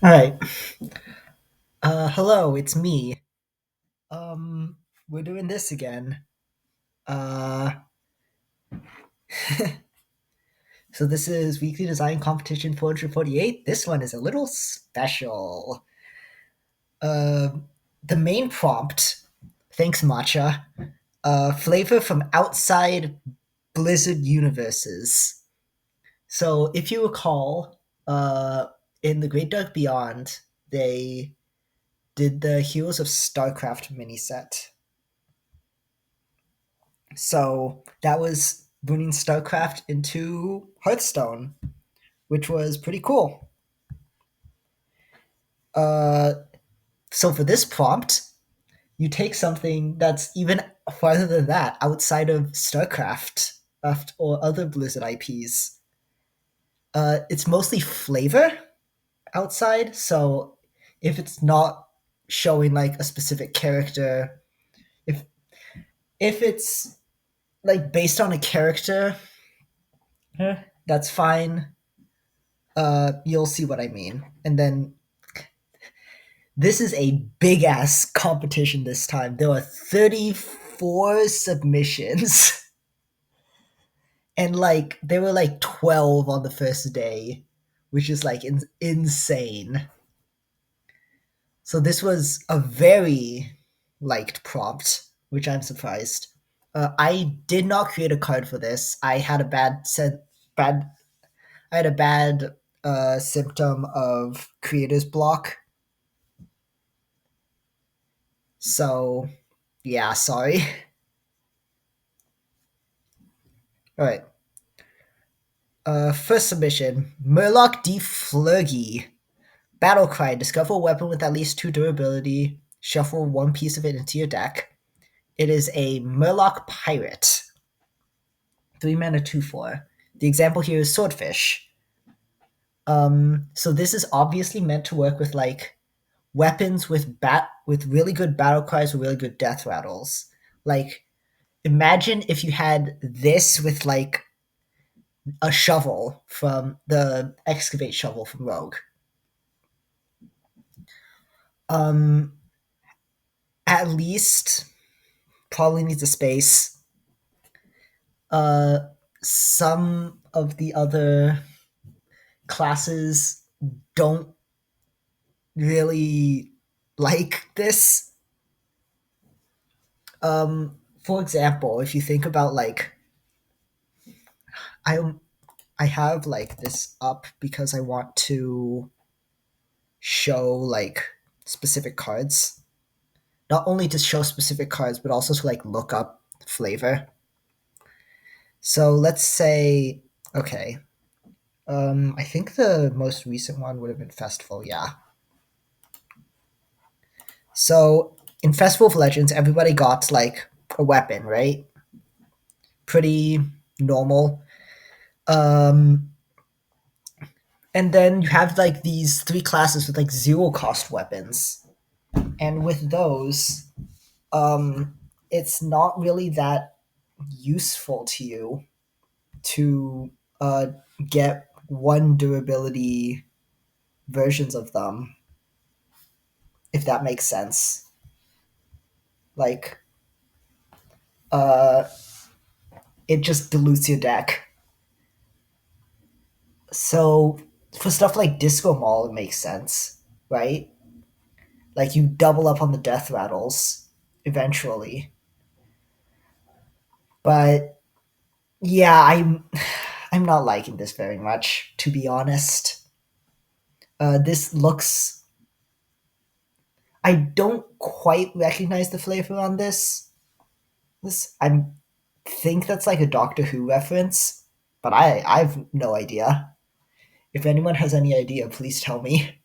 All right. Hello, it's me. We're doing this again. Uh, so this is Weekly Design Competition 448. This one is a little special. Uh, the main prompt, thanks Matcha, flavor from outside Blizzard universes. So if you recall, in the Great Dark Beyond, they did the Heroes of StarCraft mini set. So that was bringing StarCraft into Hearthstone, which was pretty cool. Uh, so for this prompt, you take something that's even farther than that, outside of StarCraft or other Blizzard IPs. It's mostly flavor outside, so if it's not showing like a specific character, if if it's like based on a character, that's fine. You'll see what I mean. And then this is a big ass competition this time. There were 34 submissions, and like there were like 12 on the first day, which is like insane. So this was a very liked prompt, which I'm surprised. I did not create a card for this. I had a bad I had a bad symptom of creator's block. So yeah, sorry. All right. First submission: Murloc D. Flurgy. Battle Cry: discover a weapon with at least 2 durability. Shuffle one piece of it into your deck. It is a Murloc Pirate. 3 mana, 2/4. The example here is Swordfish. So this is obviously meant to work with like weapons with really good battle cries or really good death rattles. Like, imagine if you had this with like a shovel from the excavate shovel from Rogue. Um, at least probably needs a space. Uh, some of the other classes don't really like this. For example, if you think about like I I have like this up because I want to show like specific cards. Not only to show specific cards, but also to like look up flavor. So let's say, okay, I think the most recent one would have been Festival, yeah. So in Festival of Legends, everybody got like a weapon, right? Pretty normal. Um, and then you have like these 3 classes with like 0 cost weapons. And with those, um, it's not really that useful to you to get 1 durability versions of them, if that makes sense. Like, uh, it just dilutes your deck. So for stuff like Disco Mall, it makes sense, right? Like you double up on the death rattles eventually. But yeah, I'm not liking this very much, to be honest. This looks. I don't quite recognize the flavor on this. I think that's like a Doctor Who reference, but I've no idea. If anyone has any idea, please tell me.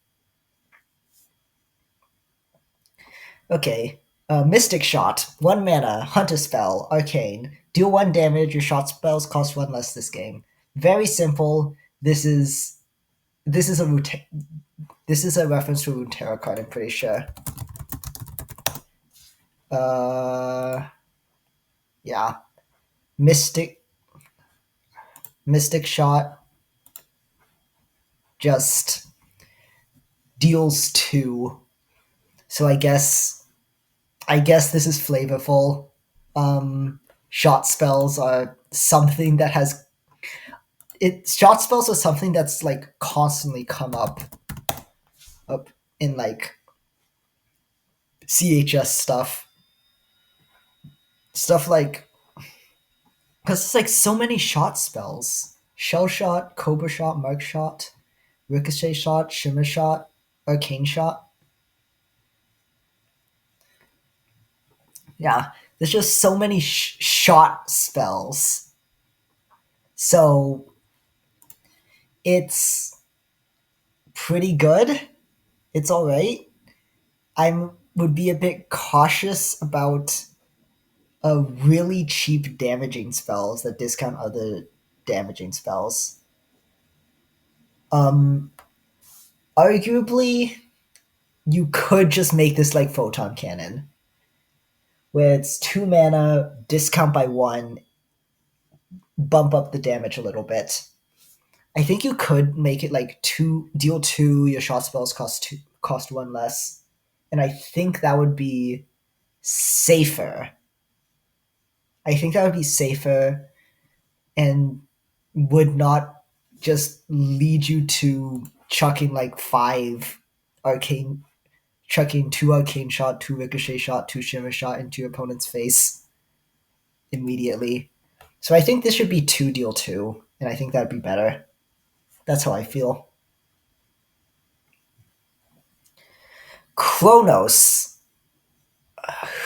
Okay. Mystic Shot, 1 mana, Hunter Spell, Arcane. Deal 1 damage, your shot spells cost 1 less this game. Very simple. This is a this is a reference to a Runeterra card, I'm pretty sure. Uh yeah. Mystic Mystic Shot, just deals 2. So I guess this is flavorful. Shot spells are something that has it. Shot spells are something that's like constantly come up in like CHS stuff like because it's like so many shot spells: shell shot, cobra shot, mark shot, ricochet shot, shimmer shot, arcane shot. Yeah, there's just so many shot spells. So it's pretty good. It's all right. I would be a bit cautious about really cheap damaging spells that discount other damaging spells. Um, Arguably, you could just make this like photon cannon, where it's 2 mana, discount by 1, bump up the damage a little bit. I think you could make it like deal 2. Your shot spells cost 1 less, and I think that would be safer. I think that would be safer and would not just lead you to chucking like 2 arcane shot, 2 ricochet shot, 2 shimmer shot into your opponent's face immediately. So I think this should be 2 deal 2, and I think that'd be better. That's how I feel. Chronos.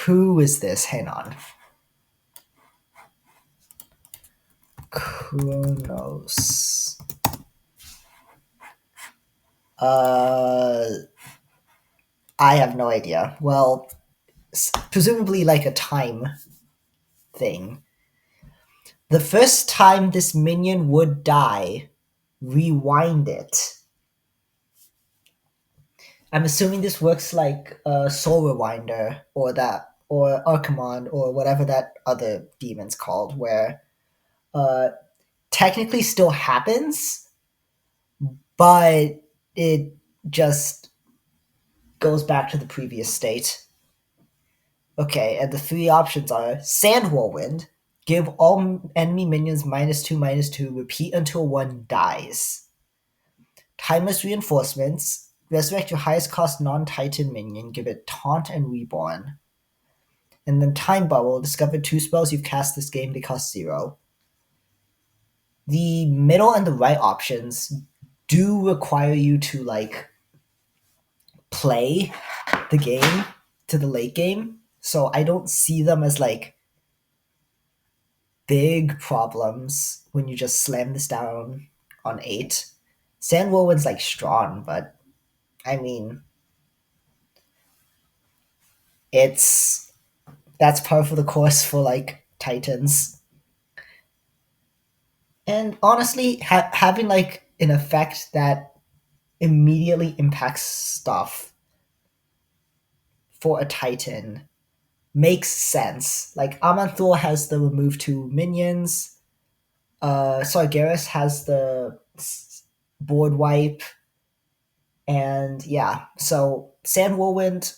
Who is this? Hang on. Chronos. Uh, I have no idea. Well, presumably like a time thing. The first time this minion would die, rewind it. I'm assuming this works like Soul Rewinder or Archimon or whatever that other demon's called, where uh, technically still happens, but it just goes back to the previous state. Okay, and the 3 options are Sand Whirlwind, give all enemy minions -2/-2, repeat until one dies. Timeless Reinforcements, resurrect your highest cost non-Titan minion, give it Taunt and Reborn. And then Time Bubble, discover 2 spells you've cast this game, they cost 0. The middle and the right options do require you to like play the game to the late game, so I don't see them as like big problems when you just slam this down on 8. Sand Whirlwind's like strong, but I mean, it's that's par for the course for like Titans. And honestly, having like an effect that immediately impacts stuff for a Titan makes sense. Like Amanthor has the remove 2 minions. Sargeras has the board wipe, and yeah, so Sand Whirlwind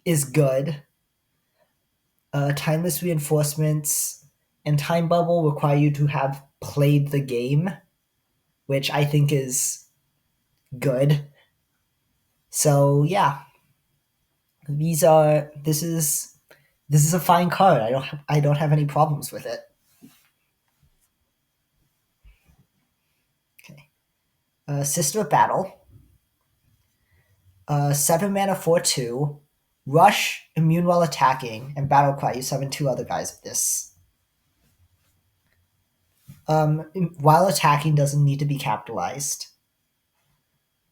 is good. Timeless Reinforcements and Time Bubble require you to have played the game, which I think is good. So yeah, this is a fine card. I don't have any problems with it. Okay, Sister of Battle. 7 mana 4/2. Rush, immune while attacking, and battle cry. You summon 2 other guys with this. While attacking doesn't need to be capitalized.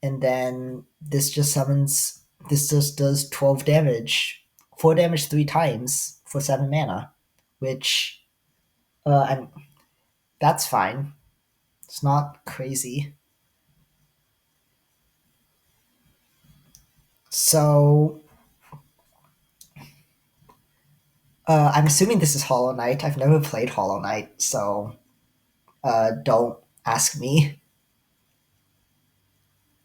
And then this just does 12 damage. 4 damage 3 times for 7 mana, which I'm that's fine. It's not crazy. So I'm assuming this is Hollow Knight. I've never played Hollow Knight, so don't ask me.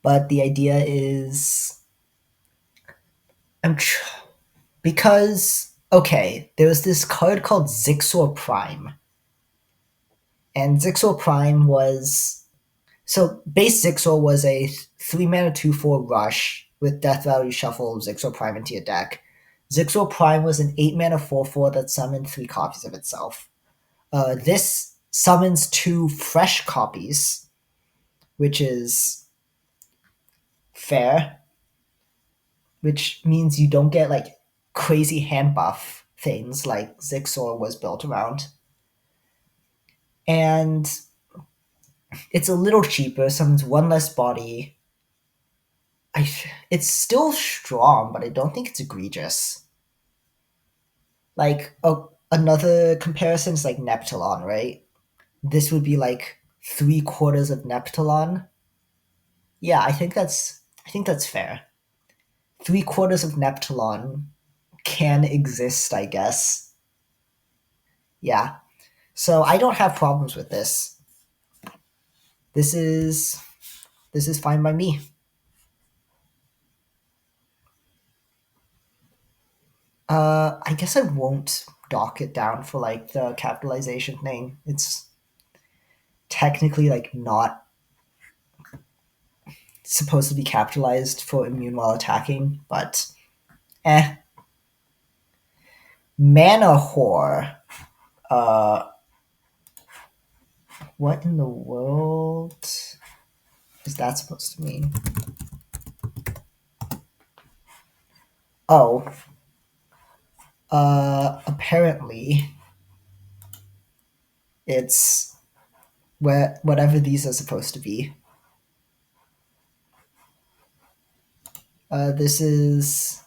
But the idea is, I'm tr- because okay, there was this card called Zixor Prime, and Zixor Prime was so base Zixor was a 3 mana 2/4 rush with Death Value Shuffle Zixor Prime into your deck. Zixor Prime was an 8 mana 4/4 that summoned 3 copies of itself. This summons 2 fresh copies, which is fair, which means you don't get like crazy hand buff things like Zixor was built around. And it's a little cheaper, summons 1 less body. It's still strong, but I don't think it's egregious. Like another comparison is like Neptulon, right? This would be like 3/4 of Neptulon. Yeah, I think that's fair. 3/4 of Neptulon can exist, I guess. Yeah. So I don't have problems with this. This is this is fine by me. I guess I won't dock it down for like the capitalization thing. It's technically like not supposed to be capitalized for immune while attacking, but eh. Mana whore. Uh, what in the world is that supposed to mean? Oh, apparently it's whatever these are supposed to be. This is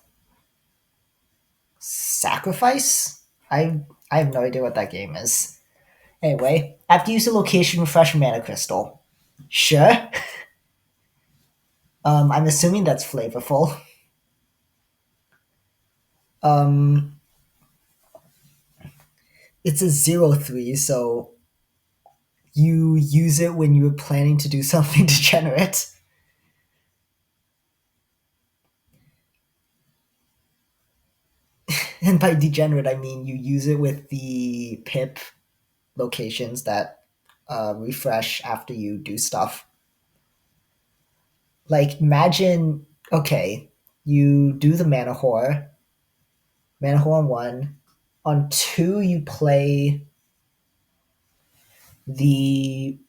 sacrifice. I have no idea what that game is. Anyway, after you use a location, refresh mana crystal. Sure. I'm assuming that's flavorful. Um, it's a 0/3, so you use it when you were planning to do something degenerate. And by degenerate, I mean you use it with the pip locations that refresh after you do stuff. Like, imagine, okay, you do the mana whore on one. On two, the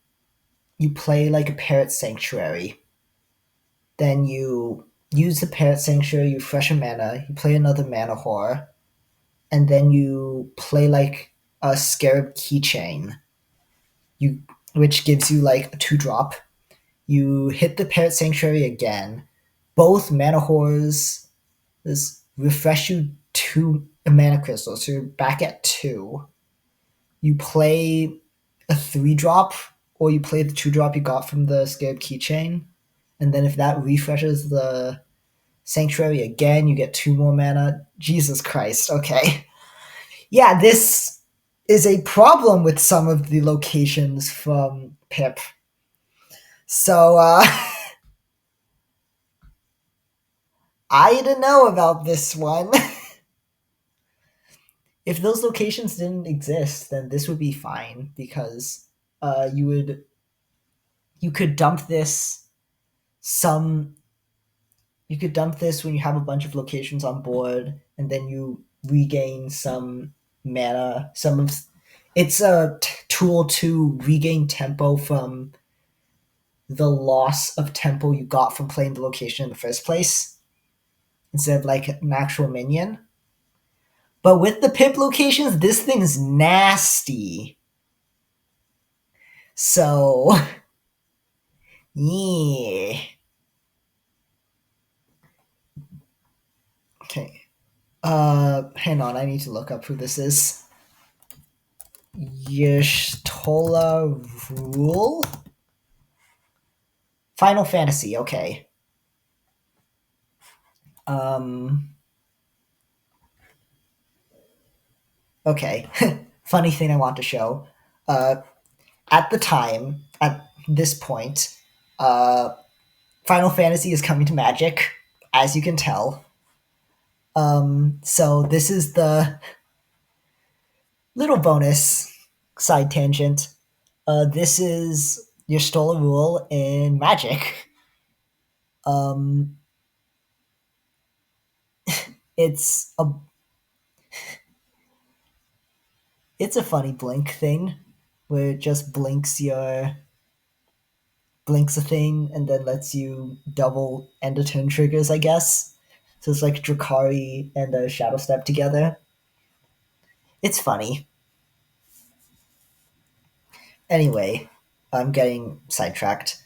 you play like a parrot sanctuary. Then you use the parrot sanctuary, you fresh a mana, you play another mana whore, and then you play like a scarab keychain. You which gives you like a 2 drop. You hit the parrot sanctuary again. Both mana whores refresh you 2 mana crystals, so you're back at 2. You play a 3 drop, or you play the 2 drop you got from the scared keychain, and then if that refreshes the sanctuary again, you get 2 more mana. Jesus Christ, okay. Yeah, this is a problem with some of the locations from Pip. So, I don't know about this one. If those locations didn't exist, then this would be fine because you could dump this some you could dump this when you have a bunch of locations on board, and then you regain some mana. It's a tool to regain tempo from the loss of tempo you got from playing the location in the first place, instead of like an actual minion. But with the pip locations, this thing's nasty. So, yeah. Okay. Hang on, I need to look up who this is. Y'shtola Rule? Final Fantasy, okay. Um, okay. Funny thing I want to show. Uh, at the time, at this point, uh, Final Fantasy is coming to Magic, as you can tell. So this is the little bonus side tangent. This is your stolen rule in Magic. Um, it's a it's a funny blink thing where it just blinks a thing and then lets you double end of turn triggers, I guess. So it's like Drakari and a Shadow Step together. It's funny. Anyway, I'm getting sidetracked.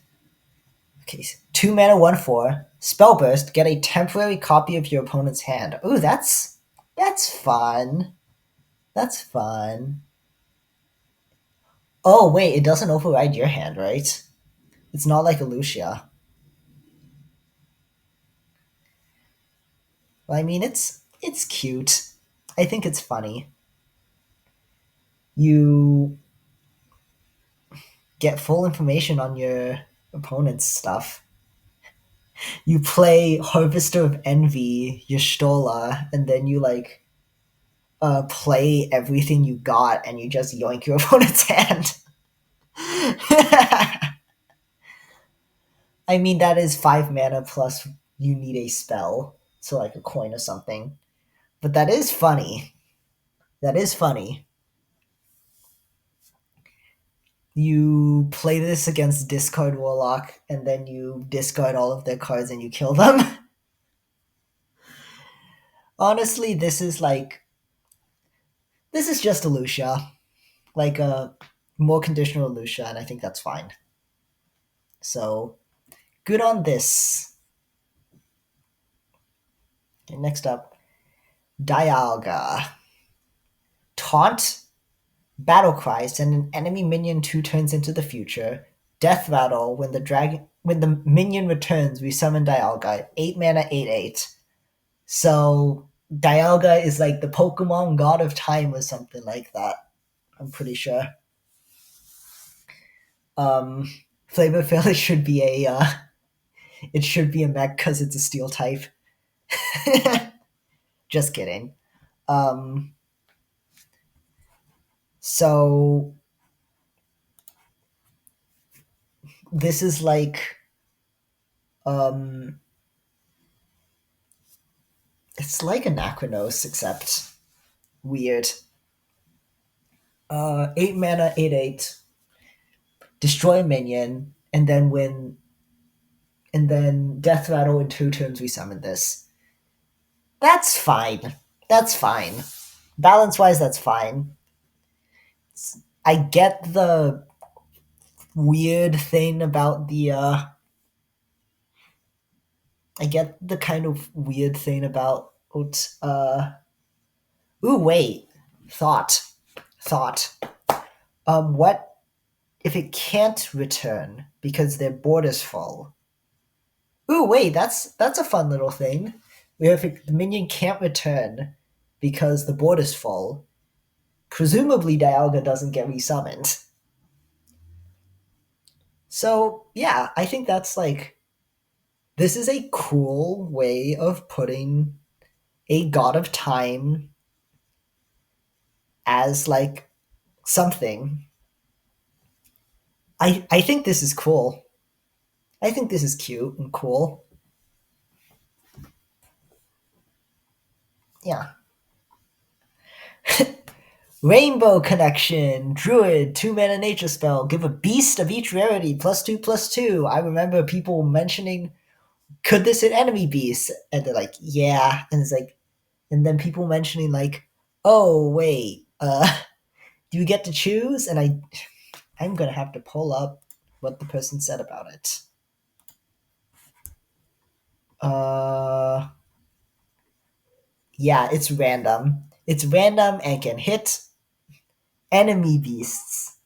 Okay, 2 mana, 1/4. Spellburst. Get a temporary copy of your opponent's hand. Ooh, that's fun. That's fun. Oh wait, it doesn't override your hand, right? It's not like a Lucia. Well, I mean, it's cute. I think it's funny. You get full information on your opponent's stuff. You play Harvester of Envy, your Stola, and then you like play everything you got, and you just yoink your opponent's hand. I mean, that is 5 mana plus you need a spell, so like a coin or something. But that is funny. That is funny. You play this against Discard Warlock, and then you discard all of their cards and you kill them. Honestly, this is just a Lucia, like a more conditional Lucia, and I think that's fine. So good on this. Okay, next up, Dialga. Taunt, battle cry, send an enemy minion 2 turns into the future. Death rattle, when the minion returns, we summon Dialga. 8 mana, 8/8. So Dialga is like the Pokemon God of Time or something like that. I'm pretty sure. Flavor Fail should be it should be a mech because it's a steel type. Just kidding. Um, so this is like it's like Anachronos except weird. 8 mana, 8/8. Destroy a minion, and then Death Rattle in 2 turns we summon this. That's fine. That's fine. Balance wise, that's fine. I get the weird thing about the I get the kind of weird thing about ooh wait. Thought. Thought. What if it can't return because their board is full? Ooh wait, that's a fun little thing. Where if the minion can't return because the board is full, presumably Dialga doesn't get resummoned. So yeah, I think that's like this is a cool way of putting a god of time as like something. I think this is cool. I think this is cute and cool. Yeah. Rainbow Connection, Druid, 2 mana nature spell. Give a beast of each rarity +2/+2. I remember people mentioning, could this hit enemy beasts? And they're like, yeah. And it's like, and then people mentioning like, oh wait, do you get to choose? And I'm gonna have to pull up what the person said about it. Uh, yeah, it's random. It's random and can hit enemy beasts,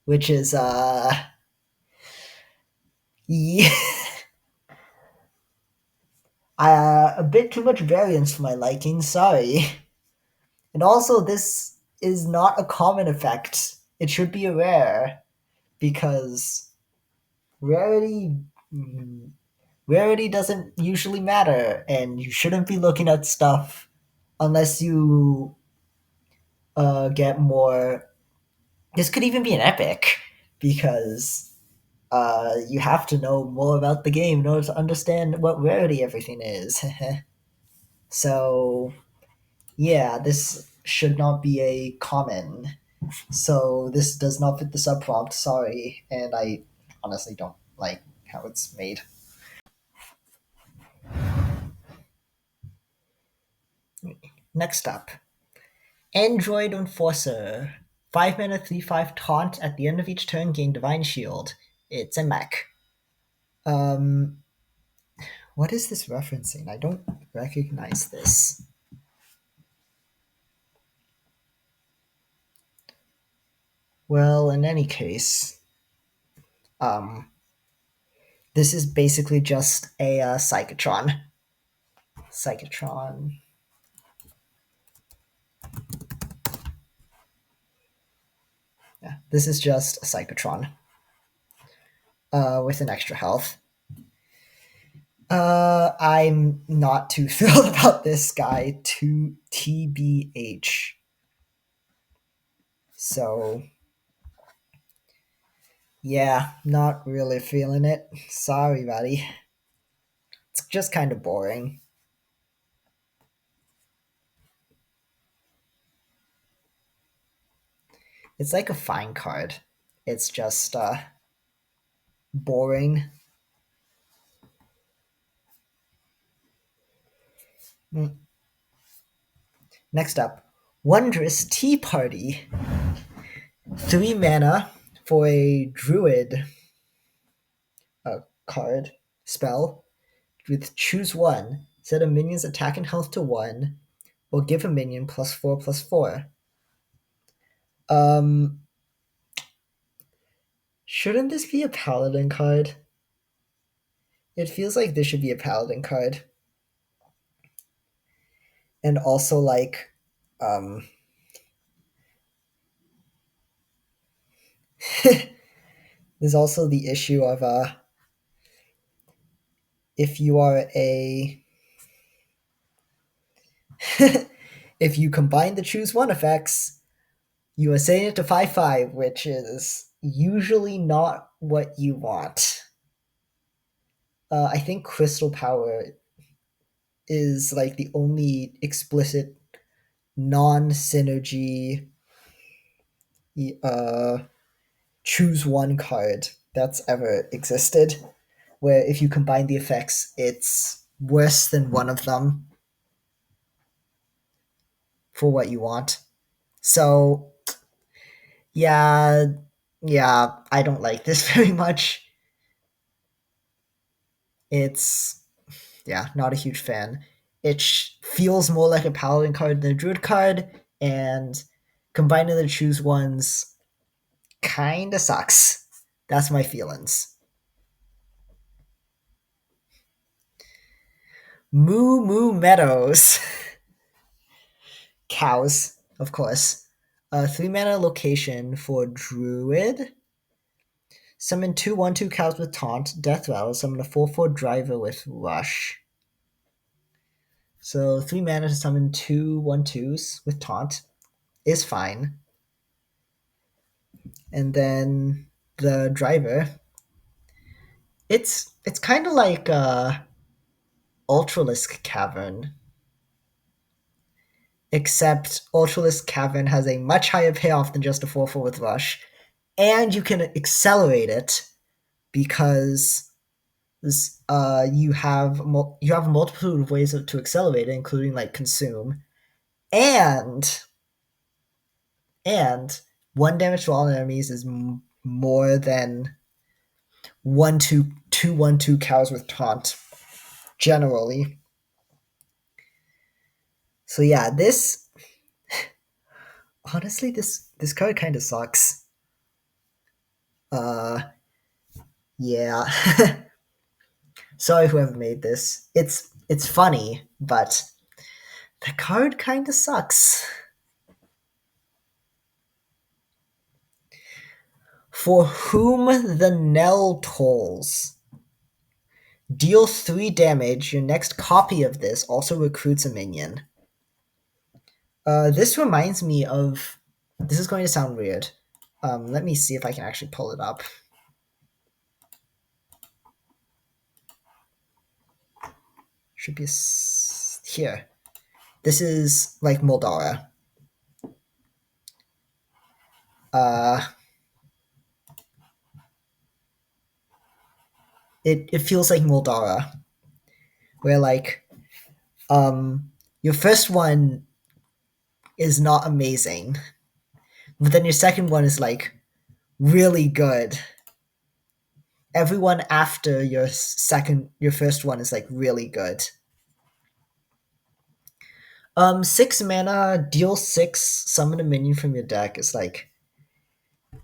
which is yeah, a bit too much variance for my liking. Sorry. And also, this is not a common effect. It should be a rare because rarity. Mm, rarity doesn't usually matter, and you shouldn't be looking at stuff unless you get more. This could even be an epic because you have to know more about the game in order to understand what rarity everything is. So, yeah, this should not be a common. So, this does not fit the subprompt, sorry, and I honestly don't like how it's made. Next up, Android Enforcer. 5 mana 3/5 taunt at the end of each turn, gain Divine Shield. It's a mech. Um, what is this referencing? I don't recognize this. Well, in any case, um, this is basically just a Psychotron. Psychotron. Yeah, this is just a Psychotron with an extra health. I'm not too thrilled about this guy, to TBH. So, yeah, not really feeling it. Sorry, buddy. It's just kind of boring. It's like a fine card. It's just boring. Mm. Next up, Wondrous Tea Party. 3 mana for a druid card spell with choose one. Set a minion's attack and health to 1, or give a minion +4/+4. Um, shouldn't this be a paladin card? It feels like this should be a paladin card. And also, like, um, there's also the issue of if you are a if you combine the choose one effects, you are setting it to 5/5, which is usually not what you want. I think Crystal Power is like the only explicit non-synergy uh, choose one card that's ever existed, where if you combine the effects, it's worse than one of them for what you want. So yeah, yeah, I don't like this very much. It's yeah, not a huge fan. It feels more like a paladin card than a druid card, and combining the choose ones kinda sucks. That's my feelings. Moo Moo Meadows. Cows, of course. 3 mana location for druid. Summon 2/1/2 cows with taunt, death rattle. Summon a 4/4 driver with rush. So 3 mana to summon 2/1/2s with taunt is fine. And then the driver, it's kind of like Ultralisk Cavern, except Ultralisk Cavern has a much higher payoff than just a 4/4 with rush, and you can accelerate it because you have a multitude of ways to accelerate it, including like consume, and and 1 damage to all enemies is more than 1/2 cows with taunt generally. So yeah, this honestly this card kind of sucks. Uh, yeah. Sorry whoever made this. It's funny, but the card kind of sucks. For whom the knell tolls. Deal 3 damage. Your next copy of this also recruits a minion. This reminds me of. This is going to sound weird. Let me see if I can actually pull it up. Should be here. This is like Moldara. Uh, it feels like Moldara, where like your first one is not amazing, but then your second one is like really good. Everyone after your first one is like really good. 6 mana, deal 6, summon a minion from your deck is like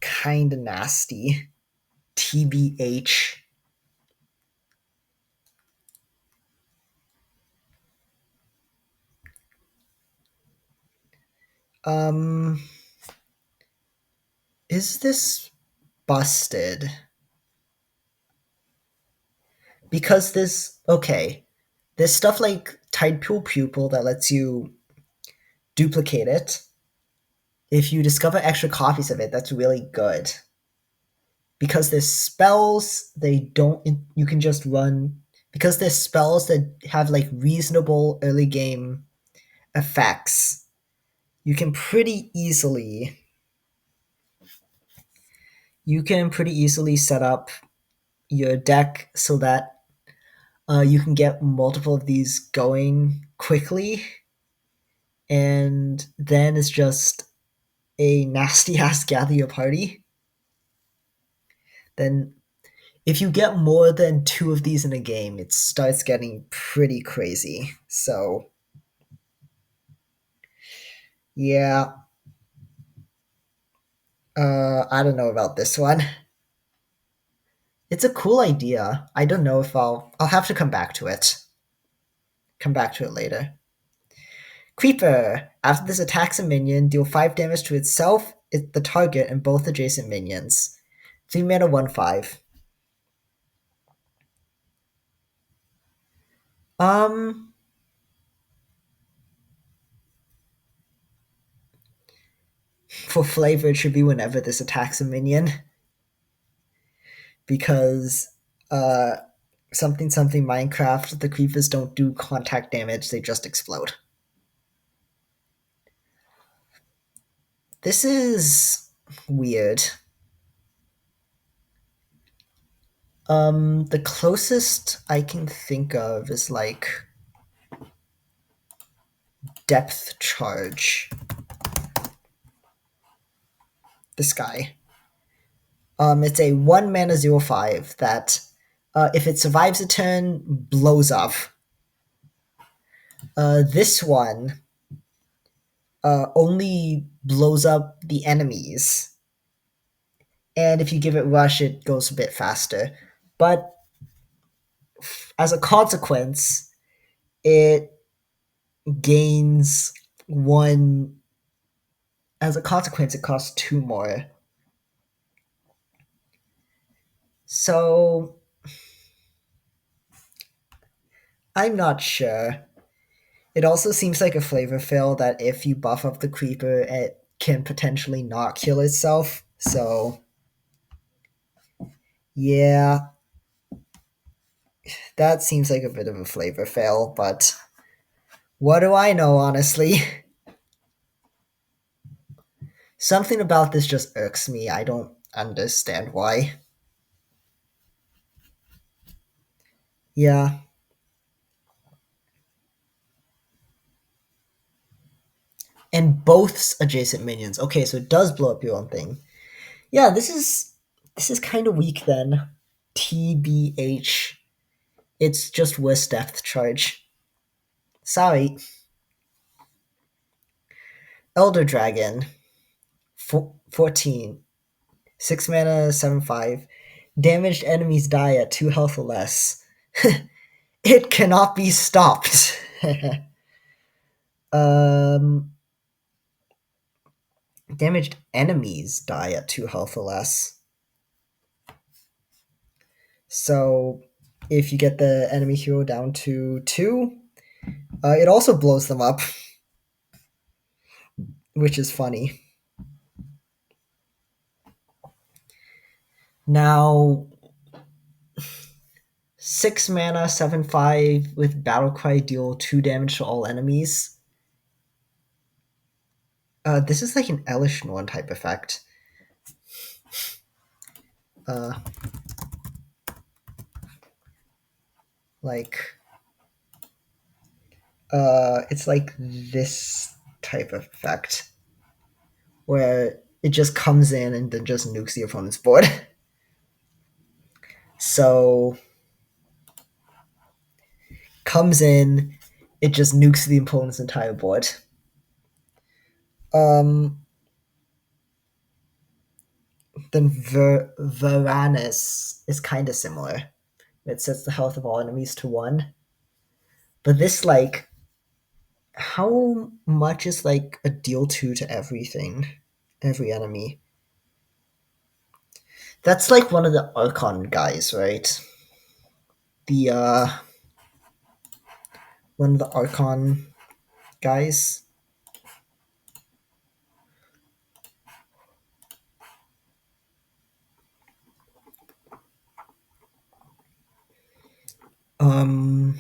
kind of nasty. TBH. Um, is this busted? Because there's stuff like Tide Pool Pupil that lets you duplicate it. If you discover extra copies of it, that's really good. Because there's spells, they don't. You can just run. Because there's spells that have like reasonable early game effects, you can pretty easily. You can pretty easily set up your deck so that you can get multiple of these going quickly, and then it's just a nasty ass gather your party. Then if you get more than 2 of these in a game, it starts getting pretty crazy. So yeah, I don't know about this one. It's a cool idea. I don't know if I'll have to come back to it. Come back to it later. Creeper. After this attacks a minion, deal 5 damage to itself, the target, and both adjacent minions. 3 mana 1/5. Um for flavor it should be whenever this attacks a minion. Because something something Minecraft, the creepers don't do contact damage, they just explode. This is weird. The closest I can think of is like depth charge. This guy. It's a 1 mana 0/5 that, if it survives a turn, blows up. This one only blows up the enemies, and if you give it rush, it goes a bit faster. But as a consequence, it gains 1. As a consequence, it costs 2 more. So I'm not sure. It also seems like a flavor fill that if you buff up the creeper, it can potentially not kill itself. So yeah, that seems like a bit of a flavor fail, but what do I know, honestly? Something about this just irks me. I don't understand why. Yeah. And both adjacent minions. Okay, so it does blow up your own thing. Yeah, this is kind of weak then. TBH. It's just worse depth charge. Sorry. Elder Dragon. 14. 6 mana, 7/5. Damaged enemies die at 2 health or less. It cannot be stopped. um, damaged enemies die at 2 health or less. So if you get the enemy hero down to 2, it also blows them up, which is funny. Now, 6 mana, 7/5 with Battlecry, deal 2 damage to all enemies. This is like an Elish Norn type effect. Uh, like, it's like this type of effect where it just comes in and then just nukes the opponent's board. So, comes in, it just nukes the opponent's entire board. Um, then Varanus is kind of similar. It sets the health of all enemies to 1. But this, like, how much is like a deal 2 to everything? Every enemy. That's like one of the Archon guys, right? The one of the Archon guys. Um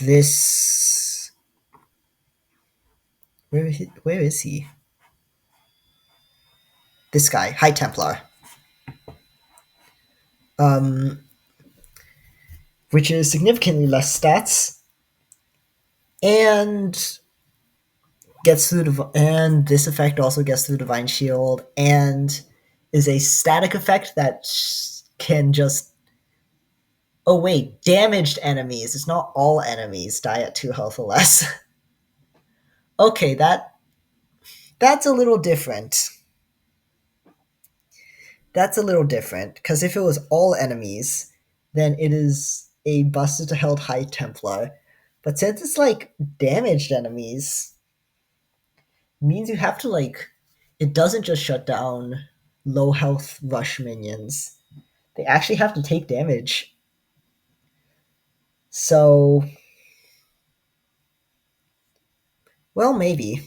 this where is he? This guy, High Templar. Um which is significantly less stats and gets through and this effect also gets through Divine Shield and is a static effect that can just oh wait, damaged enemies. It's not all enemies die at 2 health or less. Okay, that's a little different. That's a little different because if it was all enemies, then it is a busted to held High Templar. But since it's like damaged enemies, means you have to like it doesn't just shut down low health rush minions. They actually have to take damage. So well maybe.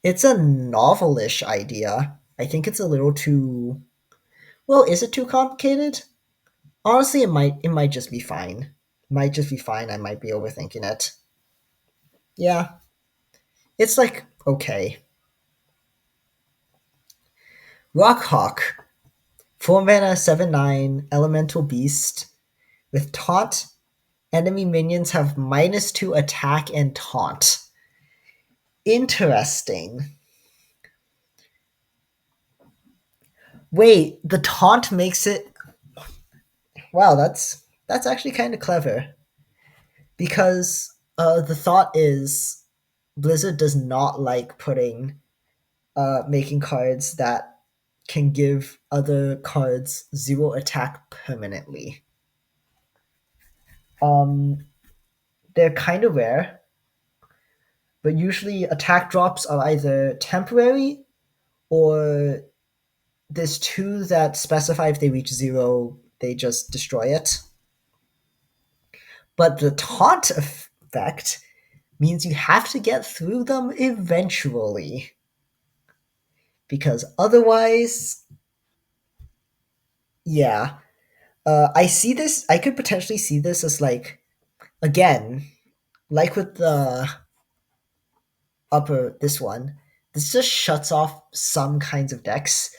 It's a novelish idea. I think it's a little too well, is it too complicated? Honestly, it might just be fine. Might just be fine. I might be overthinking it. Yeah, it's like okay. Rockhawk, 4 mana, 7/9, elemental beast with taunt. Enemy minions have -2 attack and taunt. Interesting. Wait, the taunt makes it. Wow, that's actually kind of clever because the thought is Blizzard does not like putting making cards that can give other cards 0 attack permanently. Um, they're kind of rare, but usually attack drops are either temporary or there's 2 that specify if they reach 0, they just destroy it. But the taunt effect means you have to get through them eventually. Because otherwise, yeah. I see this, I could potentially see this as like, again, like with the upper, this one, this just shuts off some kinds of decks.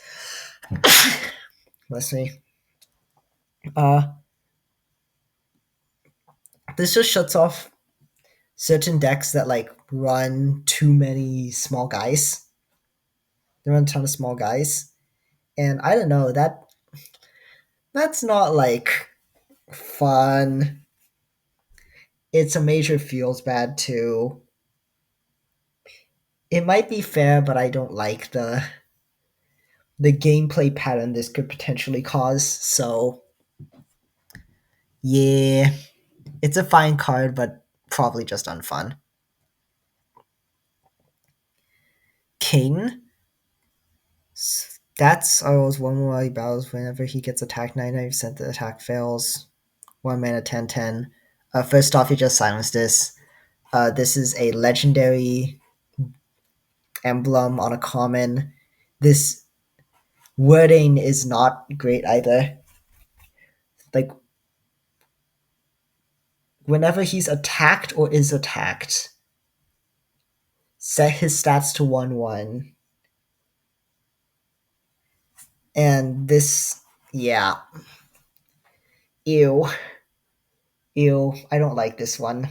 Let's see. Uh, this just shuts off certain decks that like run too many small guys. They run a ton of small guys, and I don't know that's not like fun. It's a major feels bad too. It might be fair, but I don't like the gameplay pattern this could potentially cause. So yeah, it's a fine card, but probably just unfun. King, That's always one more battles whenever he gets attacked. 99% the attack fails. 1 mana 10/10. First off, you just silence this. This is a legendary emblem on a common. This wording is not great either. Like, whenever he's attacked or is attacked, set his stats to 1/1. And this, yeah. Ew. Ew. I don't like this one.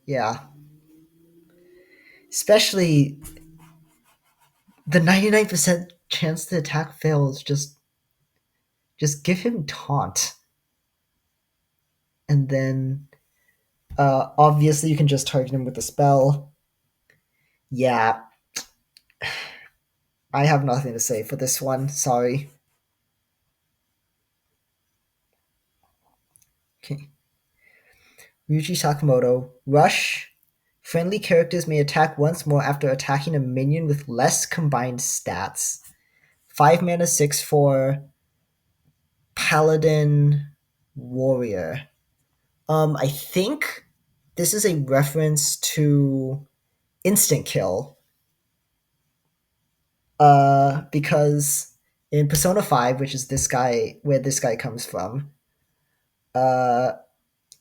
Yeah. Especially the 99% chance the attack fails, just give him taunt. And then obviously you can just target him with a spell. Yeah. I have nothing to say for this one. Sorry. Okay. Ryuji Sakamoto. Rush. Friendly characters may attack once more after attacking a minion with less combined stats. 5 mana 6/4 Paladin Warrior. I think this is a reference to instant kill. Because in Persona 5, which is this guy, where this guy comes from, uh,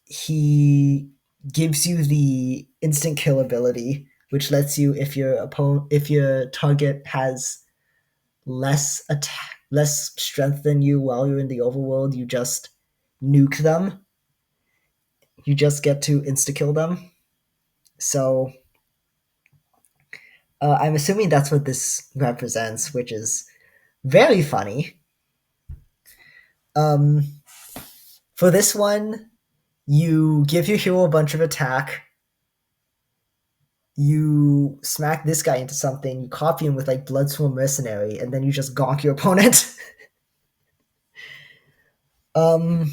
he gives you the instant kill ability, which lets you, if your target has less strength than you while you're in the overworld, you just nuke them. You just get to insta kill them. So I'm assuming that's what this represents, which is very funny. Um, for this one, you give your hero a bunch of attack. You smack this guy into something. You copy him with like Bloodsworn Mercenary, and then you just gonk your opponent. um,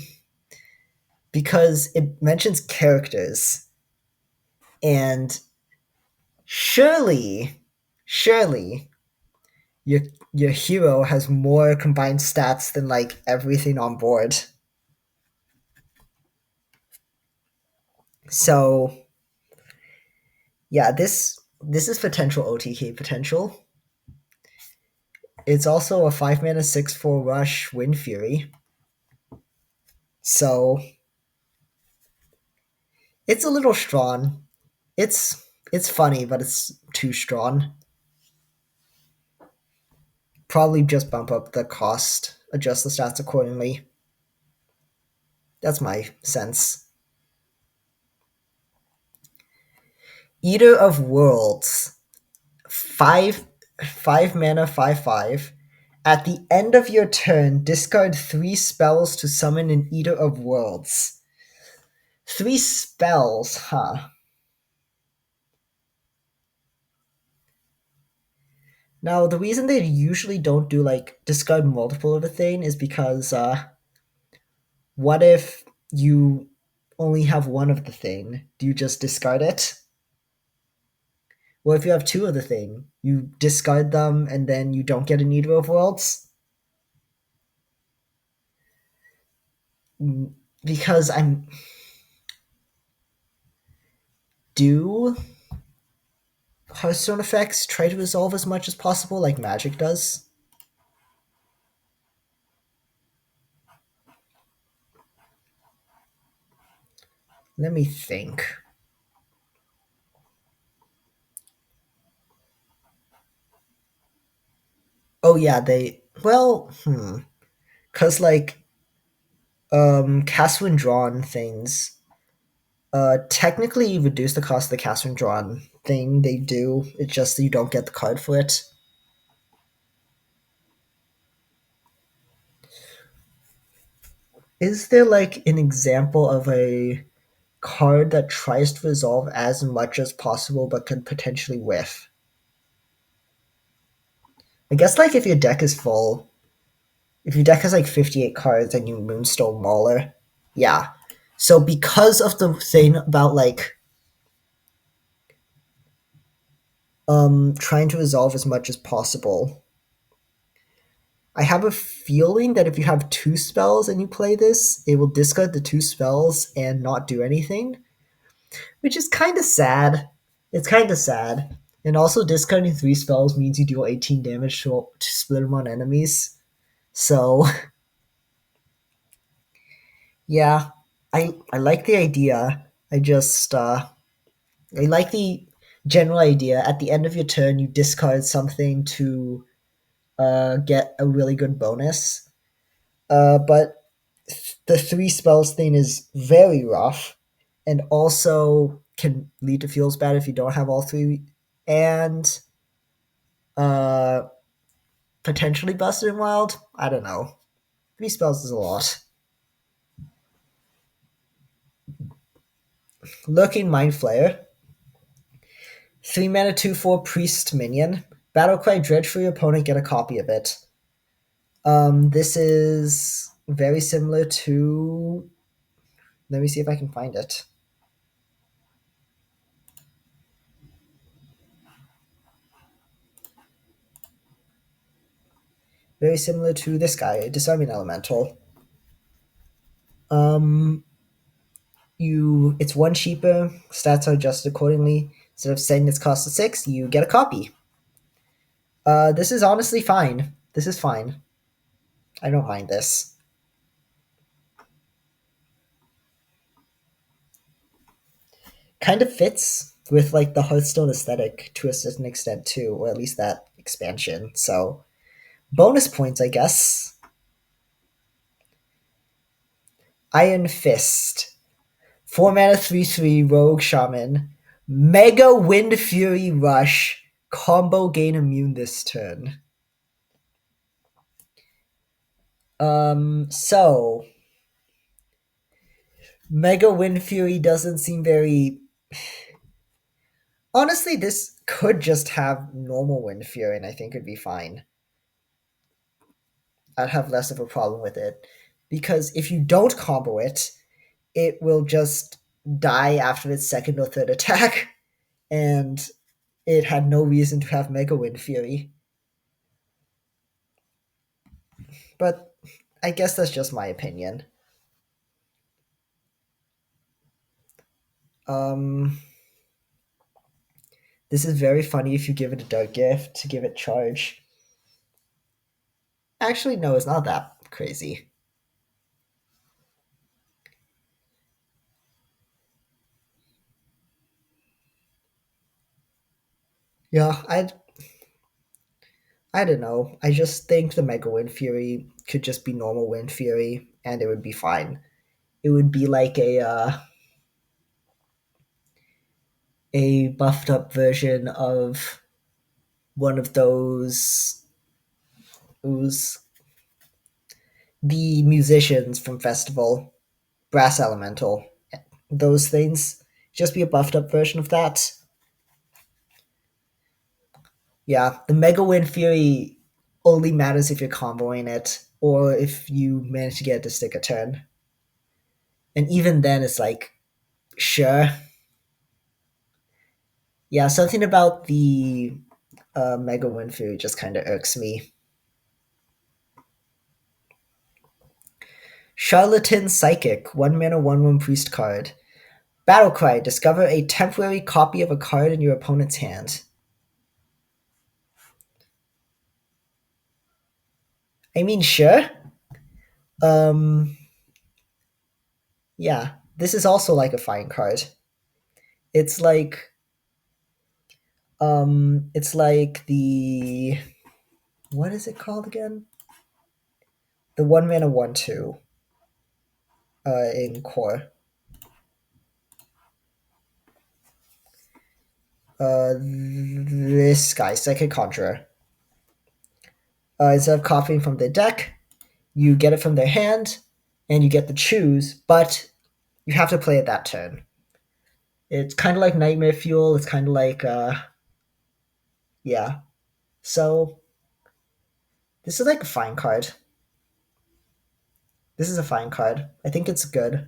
because it mentions characters, and surely, your your hero has more combined stats than like everything on board. So yeah, this is potential OTK potential. It's also a 5 mana 6/4 rush Wind Fury. So it's a little strong. It's funny, but it's too strong. Probably just bump up the cost, adjust the stats accordingly. That's my sense. Eater of Worlds. 5 mana 5/5. At the end of your turn, discard 3 spells to summon an Eater of Worlds. 3 spells, huh? Now, the reason they usually don't do like discard multiple of a thing is because what if you only have one of the thing? Do you just discard it? Well, if you have two of the thing, you discard them and then you don't get an Eater of Worlds? Because I'm. Do Hearthstone effects try to resolve as much as possible like Magic does? Let me think. Oh yeah, they cuz like cast when drawn things technically reduce the cost of the cast when drawn thing. They do. It's just that you don't get the card for it. Is there like an example of a card that tries to resolve as much as possible but could potentially whiff? I guess like if your deck is full, if your deck has like 58 cards and you Moonstone Mauler, yeah. So because of the thing about like trying to resolve as much as possible. I have a feeling that if you have two spells and you play this, it will discard the two spells and not do anything, which is kind of sad. It's kind of sad. And also, discarding three spells means you deal 18 damage to split them on enemies. So, yeah, I like the idea. I like the general idea. At the end of your turn, you discard something to get a really good bonus. But the three spells thing is very rough, and also can lead to feels bad if you don't have all three, and uh, potentially busted and wild. I don't know. Three spells is a lot. Lurking Mind Flayer. 3 mana 2/4 priest minion. Battlecry dredge for your opponent, get a copy of it. This is very similar to. Let me see if I can find it. Very similar to this guy, Disarming Elemental. Um, it's one cheaper. Stats are adjusted accordingly. Instead of setting its cost to 6, you get a copy. This is honestly fine. This is fine. I don't mind this. Kind of fits with like the Hearthstone aesthetic to a certain extent too, or at least that expansion. So bonus points, I guess. Iron Fist. 4 mana 3/3 Rogue Shaman. Mega Wind Fury Rush. Combo gain immune this turn. So Mega Wind Fury doesn't seem very. Honestly, this could just have normal Wind Fury, and I think it'd be fine. I'd have less of a problem with it. Because if you don't combo it, it will just die after its second or third attack, and it had no reason to have Mega Wind Fury. But I guess that's just my opinion. Um, this is very funny if you give it a dark gift to give it charge. Actually, no, it's not that crazy. Yeah, I don't know. I just think the Mega Wind Fury could just be normal Wind Fury, and it would be fine. It would be like a buffed up version of one of those the musicians from Festival, Brass Elemental, those things. Just be a buffed up version of that. Yeah, the Mega Wind Fury only matters if you're comboing it or if you manage to get it to stick a turn. And even then, it's like, sure. Yeah, something about the Mega Wind Fury just kind of irks me. Charlatan Psychic, 1 mana 1/1 priest card. Battlecry, discover a temporary copy of a card in your opponent's hand. I mean, sure. Um, yeah, this is also like a fine card. It's like, it's like the what is it called again? The 1 mana 1/2 in core. This guy, Psychic Conjurer. Instead of copying from the deck, you get it from their hand, and you get to choose, but you have to play it that turn. It's kind of like Nightmare Fuel. It's kind of like, yeah. So, this is like a fine card. This is a fine card. I think it's good.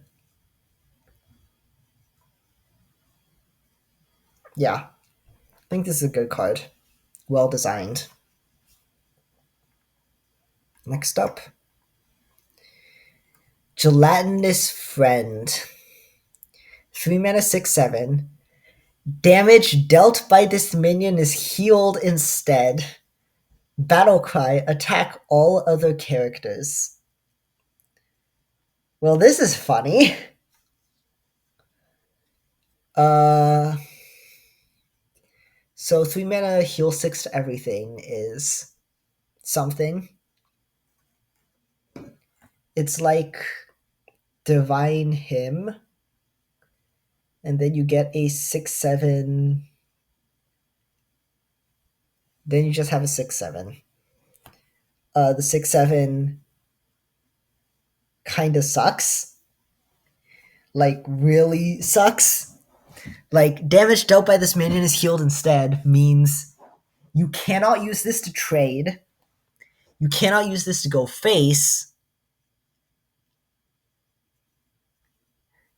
Yeah. think this is a good card. Well designed. Next up, Gelatinous Friend. 3 mana 6/7. Damage dealt by this minion is healed instead. Battle cry, attack all other characters. Well, this is funny. Uh, so 3 mana heal 6 to everything is something. It's like Divine Hymn, and then you get a 6/7. Then you just have a 6/7. The 6/7 kind of sucks. Like, really sucks. Like, damage dealt by this minion is healed instead means you cannot use this to trade. You cannot use this to go face.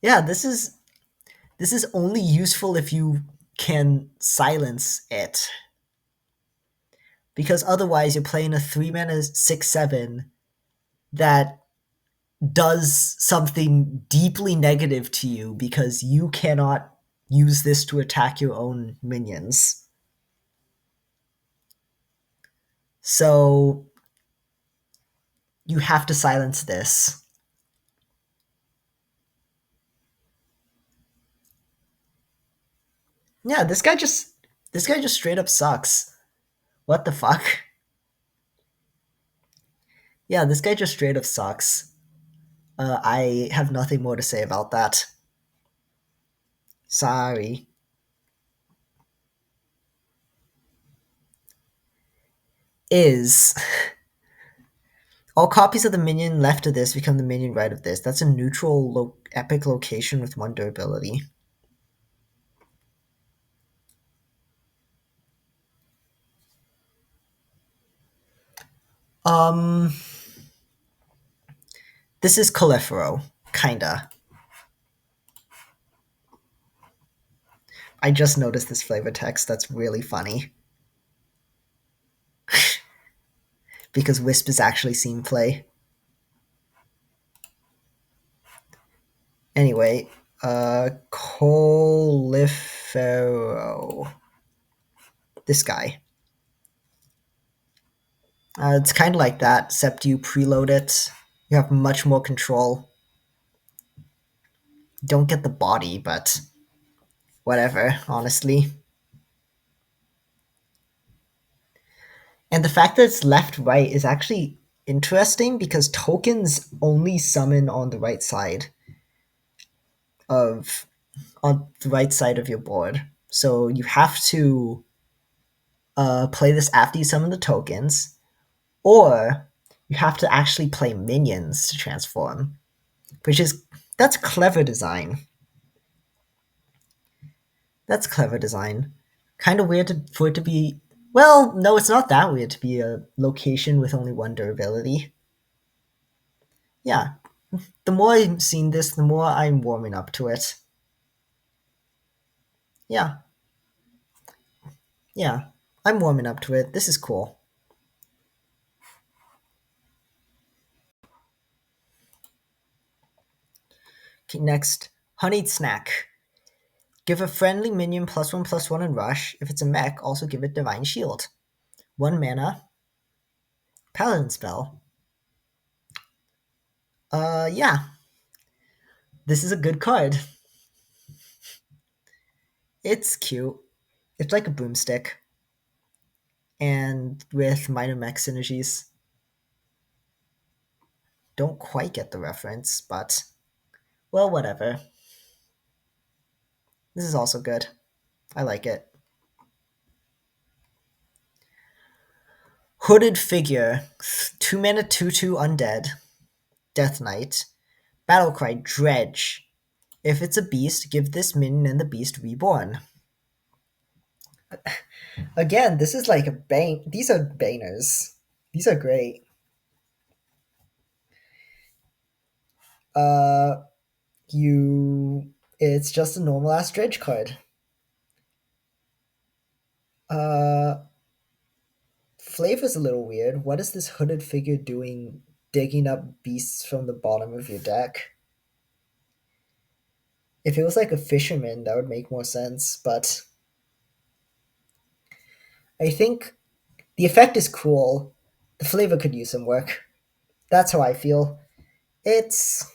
Yeah, this is only useful if you can silence it. Because otherwise you're playing a 3 mana 6/7 that does something deeply negative to you because you cannot use this to attack your own minions. So you have to silence this. Yeah, this guy just straight up sucks. What the fuck? Yeah, this guy just straight up sucks. I have nothing more to say about that. Sorry. Is all copies of the minion left of this become the minion right of this. That's a neutral epic location with 1 durability. This is Califero, kinda. I just noticed this flavor text. That's really funny. Because Wisp is actually scene play. Anyway, Califero. This guy. It's kind of like that, except you preload it. You have much more control. Don't get the body, but whatever, honestly. And the fact that it's left-right is actually interesting because tokens only summon on the right side of your board. So you have to play this after you summon the tokens, or you have to actually play minions to transform, that's clever design. That's clever design. Kind of weird for it to be. Well, no, it's not that weird to be a location with only 1 durability. Yeah, the more I've seen this, the more I'm warming up to it. Yeah, yeah, I'm warming up to it. This is cool. Okay, next, Honeyed Snack. Give a friendly minion +1/+1 in Rush. If it's a mech, also give it Divine Shield. 1 mana. Paladin spell. Yeah. This is a good card. It's cute. It's like a broomstick. And with minor mech synergies. Don't quite get the reference, but well, whatever. This is also good. I like it. Hooded Figure. 2 mana 2/2 undead. Death Knight. Battlecry Dredge. If it's a beast, give this minion and the beast reborn. Again, this is like a bang. These are bangers. These are great. Uh, you. It's just a normal ass dredge card. Uh, Flavor's a little weird. What is this hooded figure doing digging up beasts from the bottom of your deck? If it was like a fisherman, that would make more sense, but I think the effect is cool. The flavor could use some work. That's how I feel. It's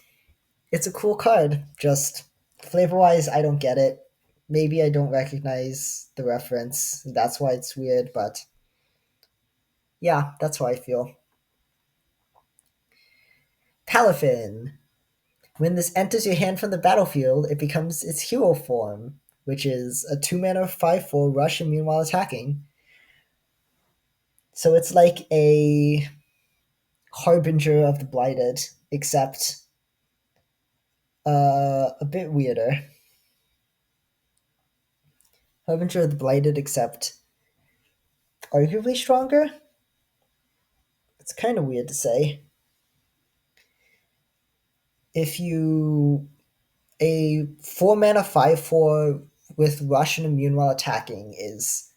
it's a cool card. Just flavor wise, I don't get it. Maybe I don't recognize the reference. That's why it's weird, but yeah, that's how I feel. Palafin. When this enters your hand from the battlefield, it becomes its hero form, which is a 2 mana 5/4 rush immune while attacking. So it's like a Harbinger of the Blighted, except a bit weirder. Harbinger of the Blighted, except arguably stronger? It's kind of weird to say. If you. A 4 mana 5/4 with rush and immune while attacking is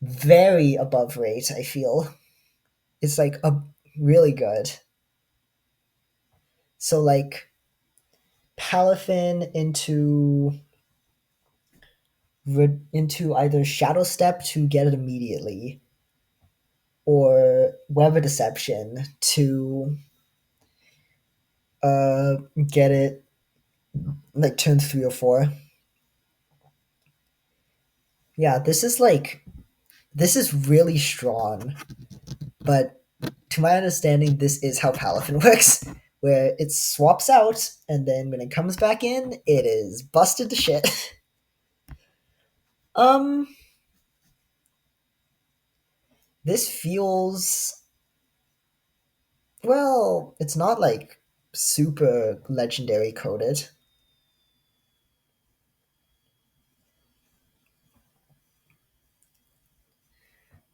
very above rate, I feel. It's like a really good. So like Palafin into either Shadow Step to get it immediately, or Weather Deception to uh get it like turn 3 or 4. Yeah, this is really strong, but to my understanding, this is how Palafin works, where it swaps out, and then when it comes back in, it is busted to shit. um, this feels well. It's not like super legendary coded.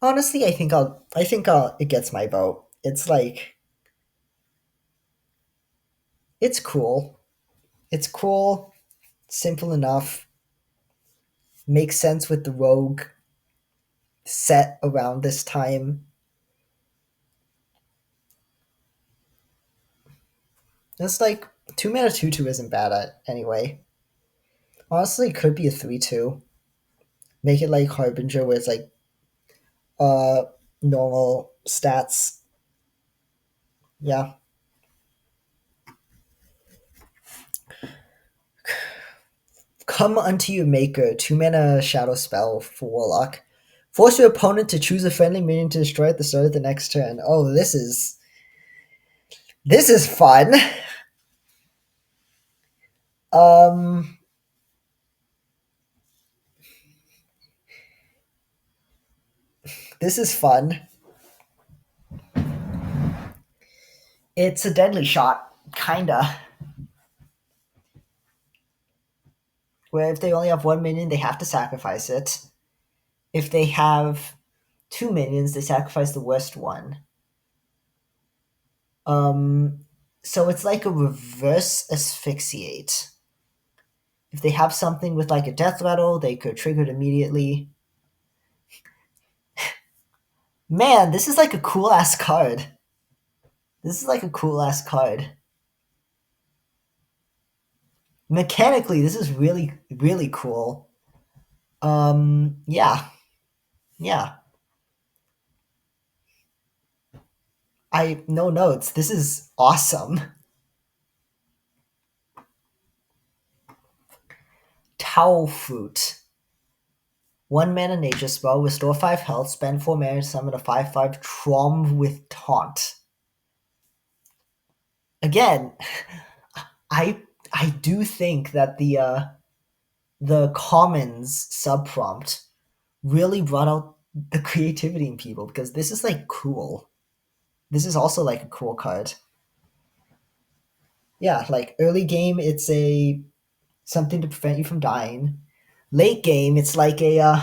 Honestly, I think I'll it gets my vote. It's like it's cool. It's cool, simple enough, makes sense with the rogue set around this time. It's like 2 mana 2/2 isn't bad at anyway. Honestly, it could be a 3/2. Make it like Harbinger where it's like uh normal stats. Yeah. Come unto your maker, 2 mana shadow spell for Warlock. Force your opponent to choose a friendly minion to destroy at the start of the next turn. Oh, this is fun. Um this is fun. It's a deadly shot, kinda. Where if they only have 1 minion, they have to sacrifice it. If they have 2 minions, they sacrifice the worst one. Um, so it's like a reverse asphyxiate. If they have something with like a death rattle, they could trigger it immediately. Man, this is like a cool ass card. This is like a cool ass card. Mechanically, this is really, really cool. Yeah, yeah. I no notes. This is awesome. Towel Fruit. 1 mana nature spell, restore 5 health, spend 4 mana to summon a 5/5 Trom with Taunt. Again, I I do think that the commons sub prompt really brought out the creativity in people because this is like cool. This is also like a cool card. Yeah, like early game, it's a something to prevent you from dying. Late game, it's like a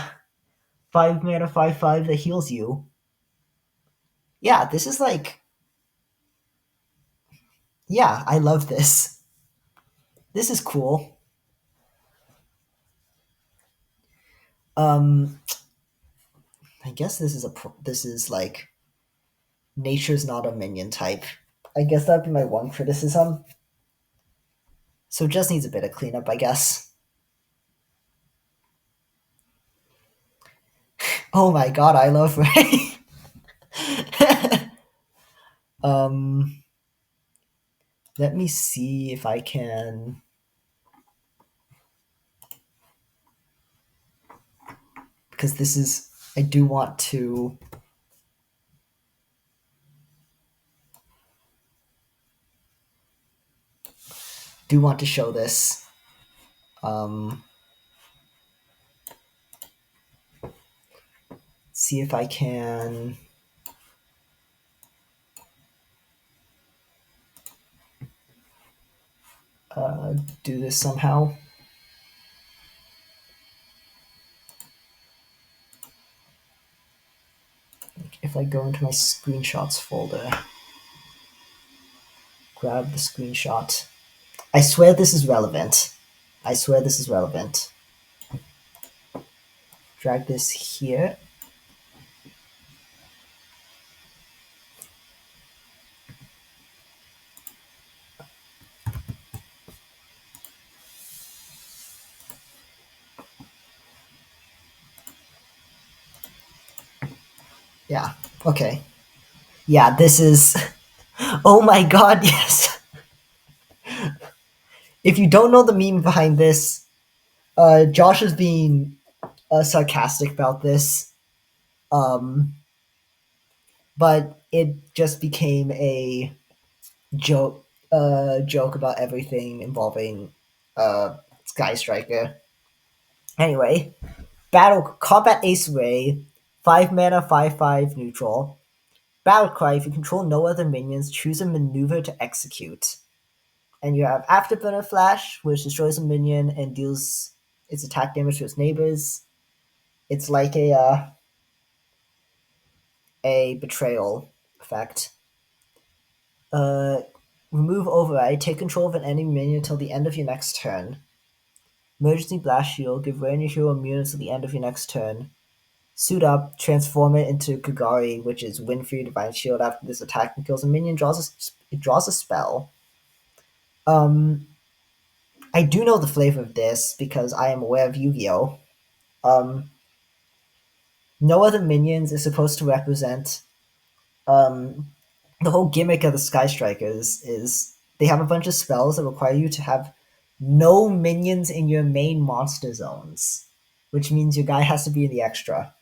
5 mana 5/5 that heals you. Yeah, this is like yeah, I love this. This is cool. Um, I guess this is like nature's not a minion type. I guess that'd be my one criticism. So it just needs a bit of cleanup, I guess. Oh my god, I love Ray. um, let me see if I can. Because this is. I do want to show this. Um, see if I can do this somehow. If I go into my screenshots folder, grab the screenshot. I swear this is relevant. I swear this is relevant. Drag this here. Yeah, okay. Yeah, this is. Oh my god, yes. If you don't know the meme behind this, Josh is being sarcastic about this. Um, but it just became a joke about everything involving Sky Striker. Anyway, battle combat ace ray, 5 mana, 5/5 neutral. Battle cry: if you control no other minions, choose a maneuver to execute. And you have Afterburner Flash, which destroys a minion and deals its attack damage to its neighbors. It's like a betrayal effect. Uh, remove override. Take control of an enemy minion until the end of your next turn. Emergency blast shield. Give rare your hero immune until the end of your next turn. Suit up. Transform it into Kagari, which is win for your divine shield. After this attack and kills a minion, it draws a spell. I do know the flavor of this because I am aware of Yu-Gi-Oh. Um, no other minions is supposed to represent um, the whole gimmick of the Sky Strikers is they have a bunch of spells that require you to have no minions in your main monster zones, which means your guy has to be in the extra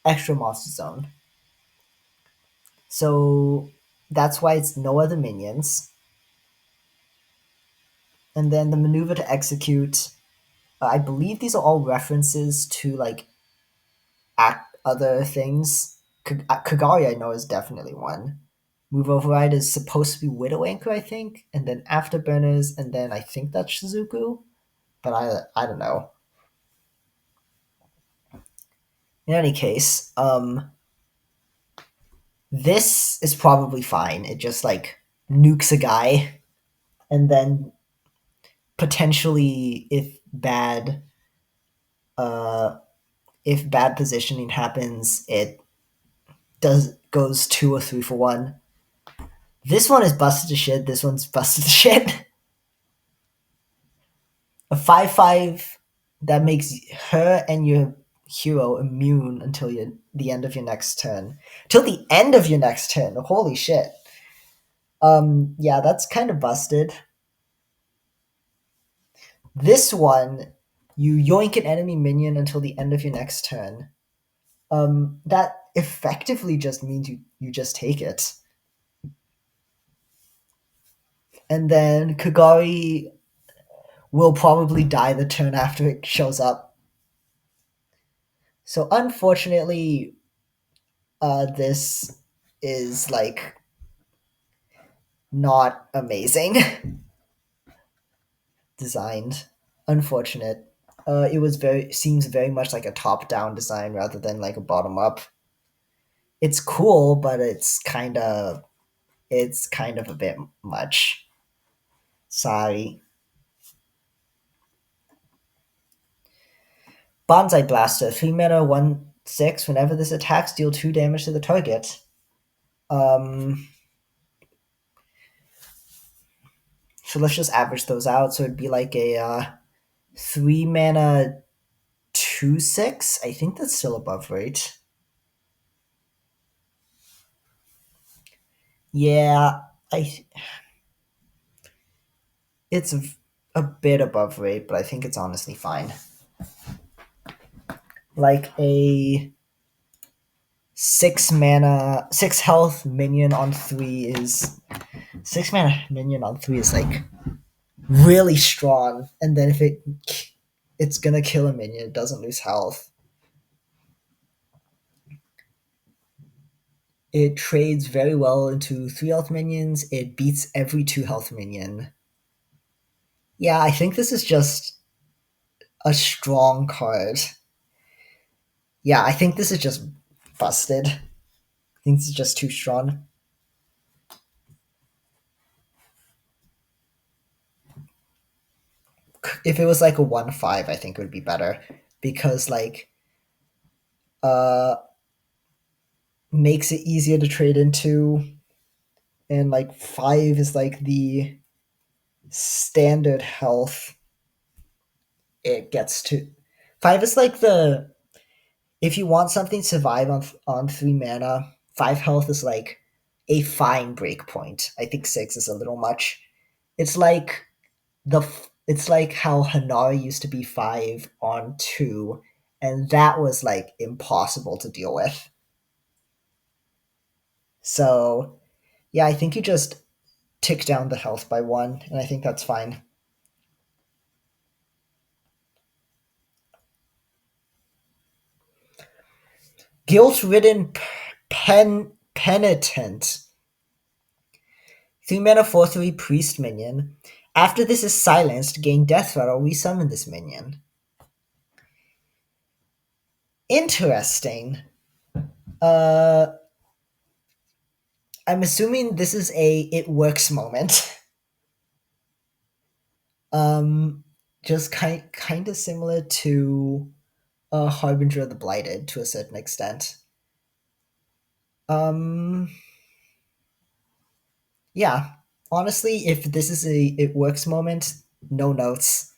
monster zone. So that's why it's no other minions. And then the maneuver to execute. I believe these are all references to like other things. Kagari, I know, is definitely one. Move Override is supposed to be Widow Anchor, I think, and then Afterburners, and then I think that's Shizuku, but I don't know. In any case, this is probably fine. It just like nukes a guy, and then potentially, uh, if bad positioning happens, it goes 2 or 3 for 1. This one is busted to shit. This one's busted to shit. A 5/5 that makes her and your hero immune until the end of your next turn. Till the end of your next turn. Holy shit. Yeah, that's kind of busted. This one, you yoink an enemy minion until the end of your next turn. That effectively just means you just take it. And then Kagari will probably die the turn after it shows up. So unfortunately, this is like not amazing designed. Unfortunate. It was very seems very much like a top down design rather than like a bottom up. It's cool, but it's kind of a bit much. Sorry. Bonsai Blaster, 3 mana, 1 6. Whenever this attacks, deal 2 damage to the target. Um, so let's just average those out. So it'd be like a 3 mana 2/6. I think that's still above rate. Yeah, I it's a bit above rate, but I think it's honestly fine. Like a 6 health minion on 3 is 6 mana minion on 3 is like really strong, and then if it's gonna kill a minion, it doesn't lose health. It trades very well into 3 health minions. It beats every 2 health minion. Yeah, I think this is just a strong card. Yeah, I think this is just busted. I think this is just too strong. If it was like a 1/5, I think it would be better because like uh makes it easier to trade into, and like 5 is like the standard health it gets to. 5 is like the if you want something to survive on 3 mana, 5 health is like a fine break point. I think 6 is a little much. It's like it's like how Hanari used to be 5 on 2, and that was like impossible to deal with. So yeah, I think you just tick down the health by 1, and I think that's fine. Guilt-ridden penitent. 3 mana 4/3 priest minion. After this is silenced, gain death rattle, resummon this minion. Interesting. Uh, I'm assuming this is a it works moment. Just kind of similar to Harbinger of the Blighted to a certain extent. Um, yeah. Honestly, if this is a it works moment, no notes.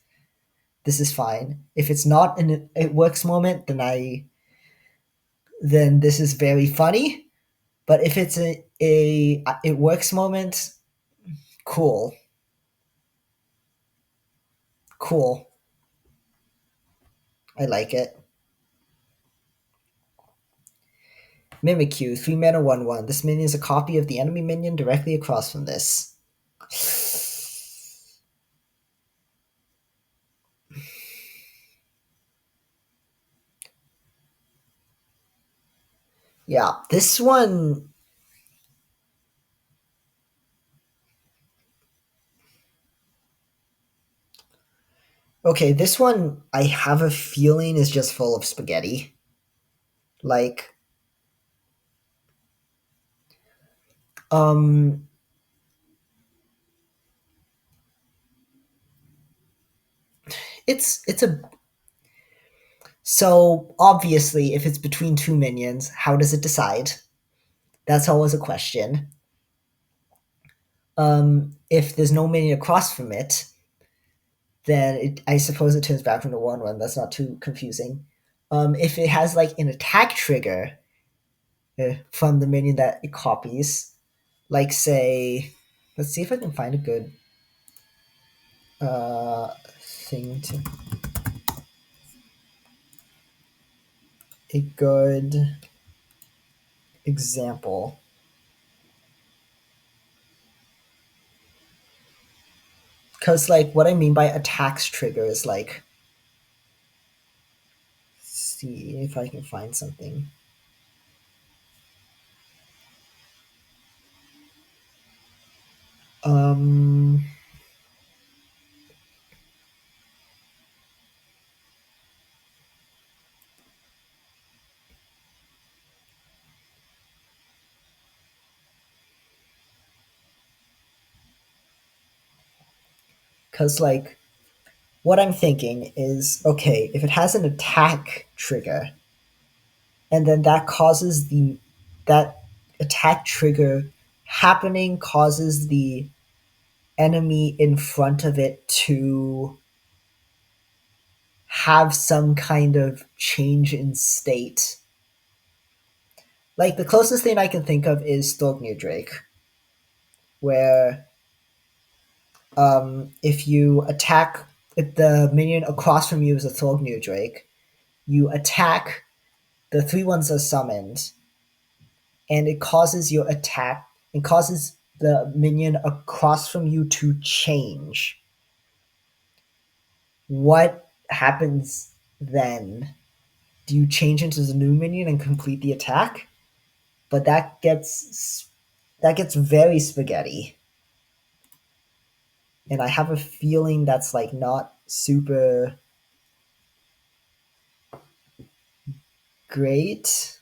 This is fine. If it's not an it works moment, then this is very funny. But if it's a it works moment, cool, cool. I like it. Mimikyu, 3 mana 1/1. This minion is a copy of the enemy minion directly across from this. Yeah, this one. Okay, this one I have a feeling is just full of spaghetti. Like, um, it's a so obviously if it's between 2 minions, how does it decide? That's always a question. If there's no minion across from it, then I suppose it turns back from the 1/1. That's not too confusing. If it has like an attack trigger from the minion that it copies, like say, let's see if I can find a good thing to a good example. Because like what I mean by attacks trigger is like, see if I can find something. Um, because like what I'm thinking is okay, if it has an attack trigger, and then that causes the that attack trigger happening causes the enemy in front of it to have some kind of change in state. Like the closest thing I can think of is Thorgnir Drake, where if the minion across from you is a Thorgnir Drake, you attack, the three ones are summoned, and it causes the minion across from you to change. What happens then? Do you change into the new minion and complete the attack? But that gets very spaghetti, and I have a feeling that's like not super great.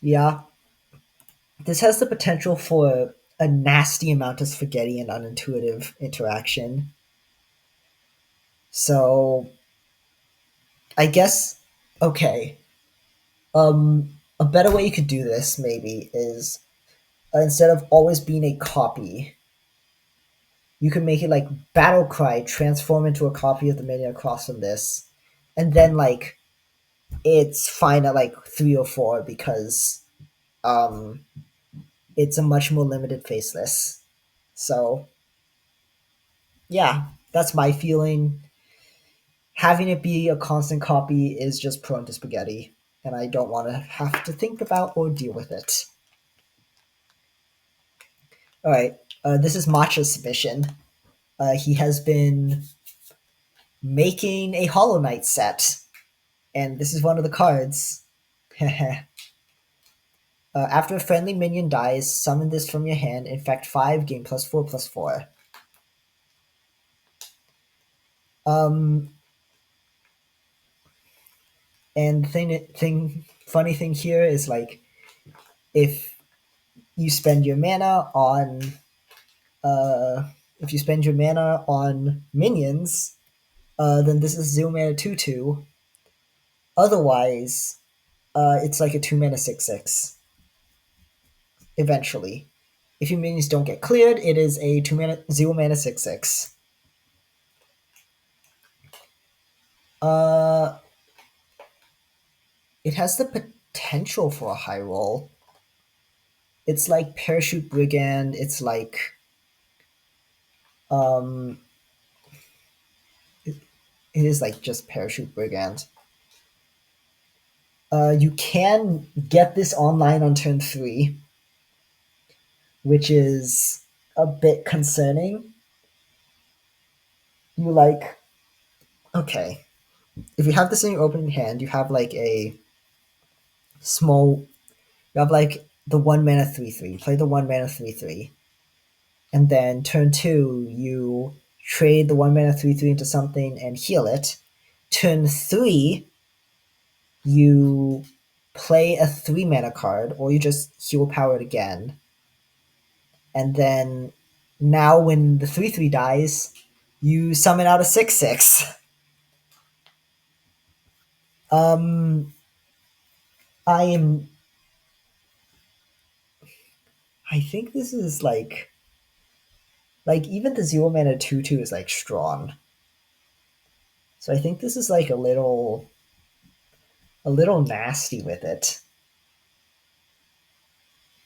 Yeah, this has the potential for a nasty amount of spaghetti and unintuitive interaction. So I guess okay. A better way you could do this maybe is instead of always being a copy, you can make it like battle cry transform into a copy of the minion across from this, and then like it's fine at like 3 or 4 because um it's a much more limited faceless. So yeah, that's my feeling. Having it be a constant copy is just prone to spaghetti, and I don't want to have to think about or deal with it. All right, this is Matcha's submission. He has been making a Hollow Knight set, and this is one of the cards. After a friendly minion dies, summon this from your hand. Infect 5, gain +4/+4. Um, and funny thing here is like if you spend your mana on uh, if you spend your mana on minions, then this is 0 mana 2/2. Otherwise, it's like a 2 mana 6/6. Eventually, if your minions don't get cleared, it is a 0 mana 6/6. Uh, it has the potential for a high roll. It's like Parachute Brigand. It's like um, it, it is like just Parachute Brigand. You can get this online on turn 3, which is a bit concerning. You like okay, if you have this in your opening hand, you have like a small. You have like the 1 mana 3/3. Play the 1 mana 3/3, and then turn 2 you trade the 1 mana 3/3 into something and heal it. Turn 3 you play a 3 mana card, or you just heal power it again, and then now when the 3/3 dies, you summon out a 6/6. Um, I am. I think this is like even the 0 mana 2/2 is like strong. So I think this is like a little nasty with it.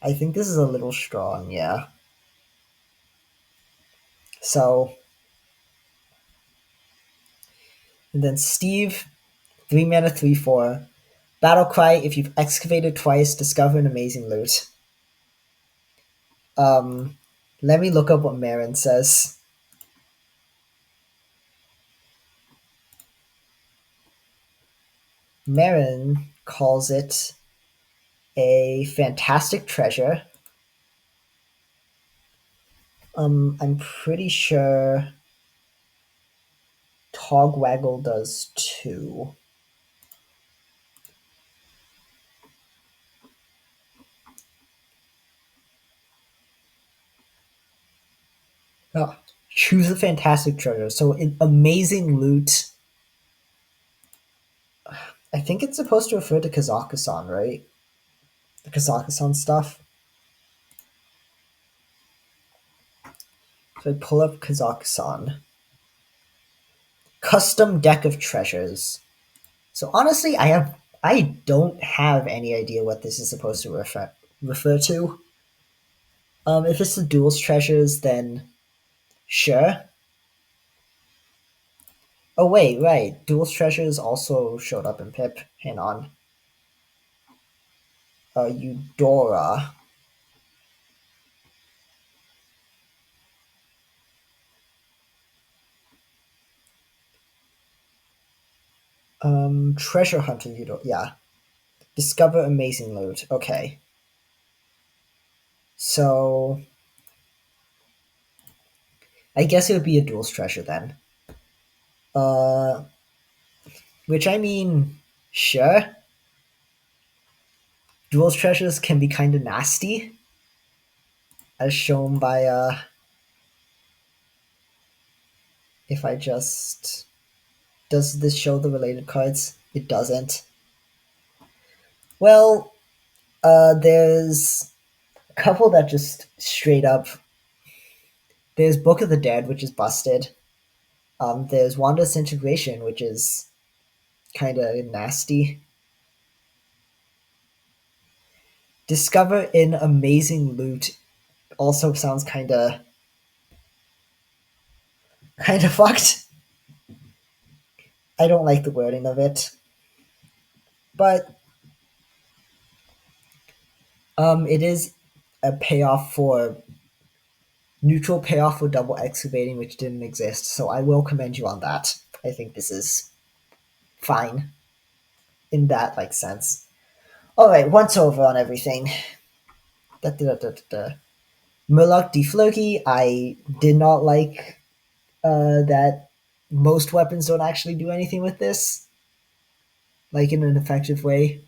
I think this is a little strong, yeah. So and then Steve, 3 mana 3/4. Battle cry, if you've excavated twice, discover an amazing loot. Um Let me look up what Marin says. Marin calls it a fantastic treasure. I'm pretty sure Togwaggle does too. Oh, Choose a fantastic treasure. So in amazing loot, I think it's supposed to refer to Kazakhstan, right? The Kazakhstan stuff. So I pull up Kazakhstan. Custom deck of treasures. So honestly, I don't have any idea what this is supposed to refer to. If it's the duels treasures, then sure. Oh wait, right. Duels treasures also showed up in Pip. Hang on. Eudora. Treasure hunter Eudora. Yeah. Discover amazing loot. Okay. So I guess it would be a duels treasure then. Uh, which I mean, sure. Duels treasures can be kind of nasty, as shown by if I just does this show the related cards? It doesn't. Well, there's a couple that just straight up. There's Book of the Dead, which is busted. There's Wanda Disintegration, which is kind of nasty. Discover in amazing loot also sounds kind of fucked. I don't like the wording of it, but it is a payoff for neutral payoff for double excavating, which didn't exist. So I will commend you on that. I think this is fine in that like sense. All right, once over on everything. Da, da, da, da, da. Murloc Defloki, I did not like that most weapons don't actually do anything with this, like in an effective way.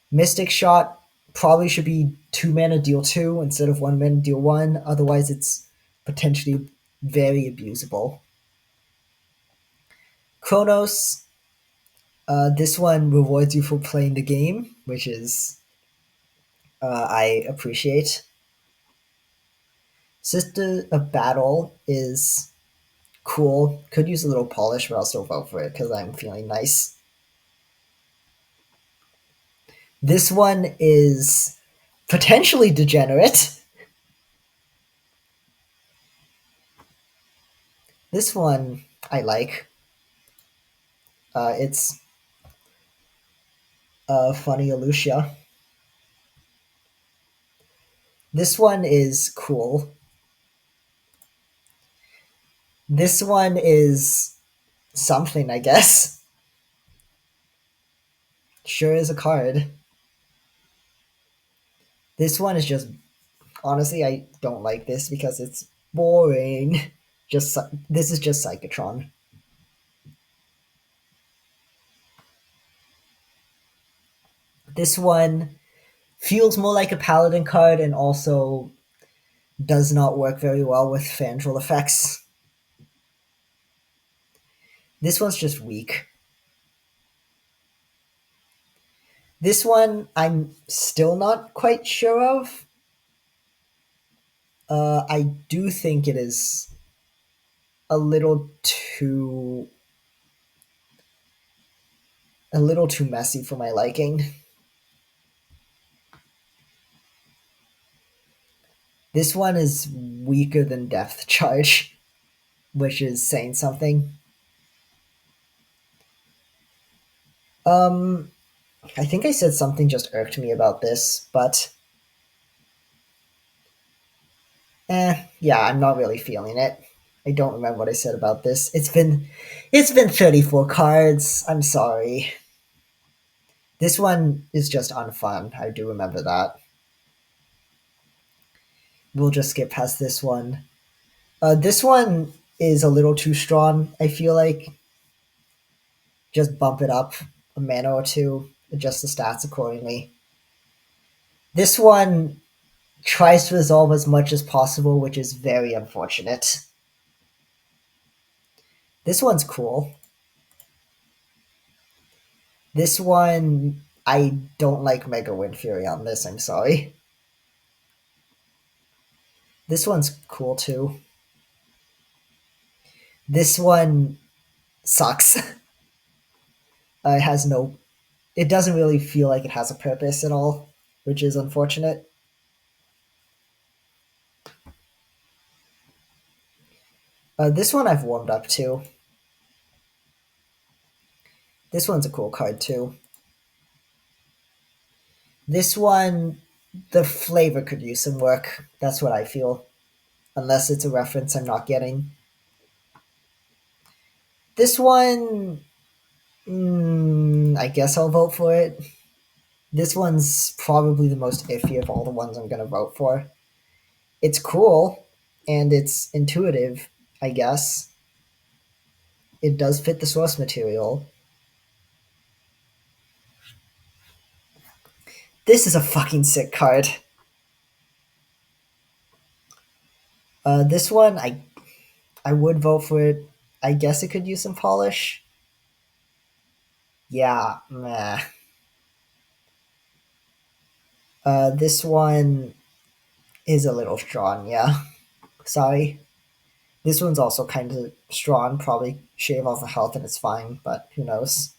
Mystic Shot probably should be 2 mana deal 2 instead of 1 mana deal 1, otherwise, it's potentially very abusable. Chronos, this one rewards you for playing the game, which is I appreciate. Sister of Battle is cool. Could use a little polish, but I'll still vote for it because I'm feeling nice. This one is potentially degenerate. This one I like. It's funny Alucia. This one is cool. This one is something, I guess. Sure is a card. This one is just honestly, I don't like this because it's boring. Just this is just Psychotron. This one feels more like a paladin card and also does not work very well with Fandral effects. This one's just weak. This one I'm still not quite sure of. I do think it is a little too messy for my liking. This one is weaker than Depth Charge, which is saying something. I think I said something just irked me about this, but yeah, I'm not really feeling it. I don't remember what I said about this. It's been 34 cards. I'm sorry. This one is just unfun. I do remember that. We'll just skip past this one. This one is a little too strong. I feel like just bump it up a mana or two, adjust the stats accordingly. This one tries to resolve as much as possible, which is very unfortunate. This one's cool. This one, I don't like Mega Wind Fury on this, I'm sorry. This one's cool too. This one sucks. It has no. It doesn't really feel like it has a purpose at all, which is unfortunate. This one I've warmed up to. This one's a cool card too. This one, the flavor could use some work. That's what I feel. Unless it's a reference I'm not getting. This one, I guess I'll vote for it. This one's probably the most iffy of all the ones I'm going to vote for. It's cool and it's intuitive, I guess. It does fit the source material. This is a fucking sick card. This one, I would vote for it. I guess it could use some polish. Yeah, meh. This one is a little strong, yeah. Sorry. This one's also kind of strong. Probably shave off the health and it's fine, but who knows.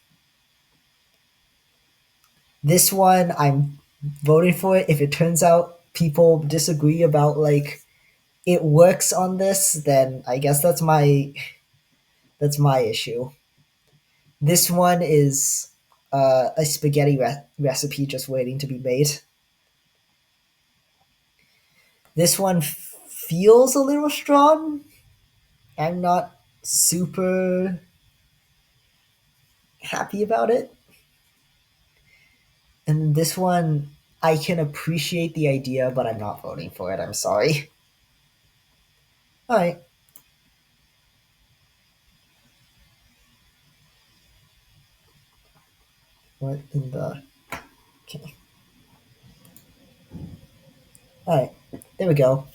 This one, I'm voting for it. If it turns out people disagree about like it works on this, then I guess that's my issue. This one is a spaghetti recipe just waiting to be made. This one feels a little strong. I'm not super happy about it. And this one, I can appreciate the idea, but I'm not voting for it. I'm sorry. All right. What in the. Okay. All right. There we go.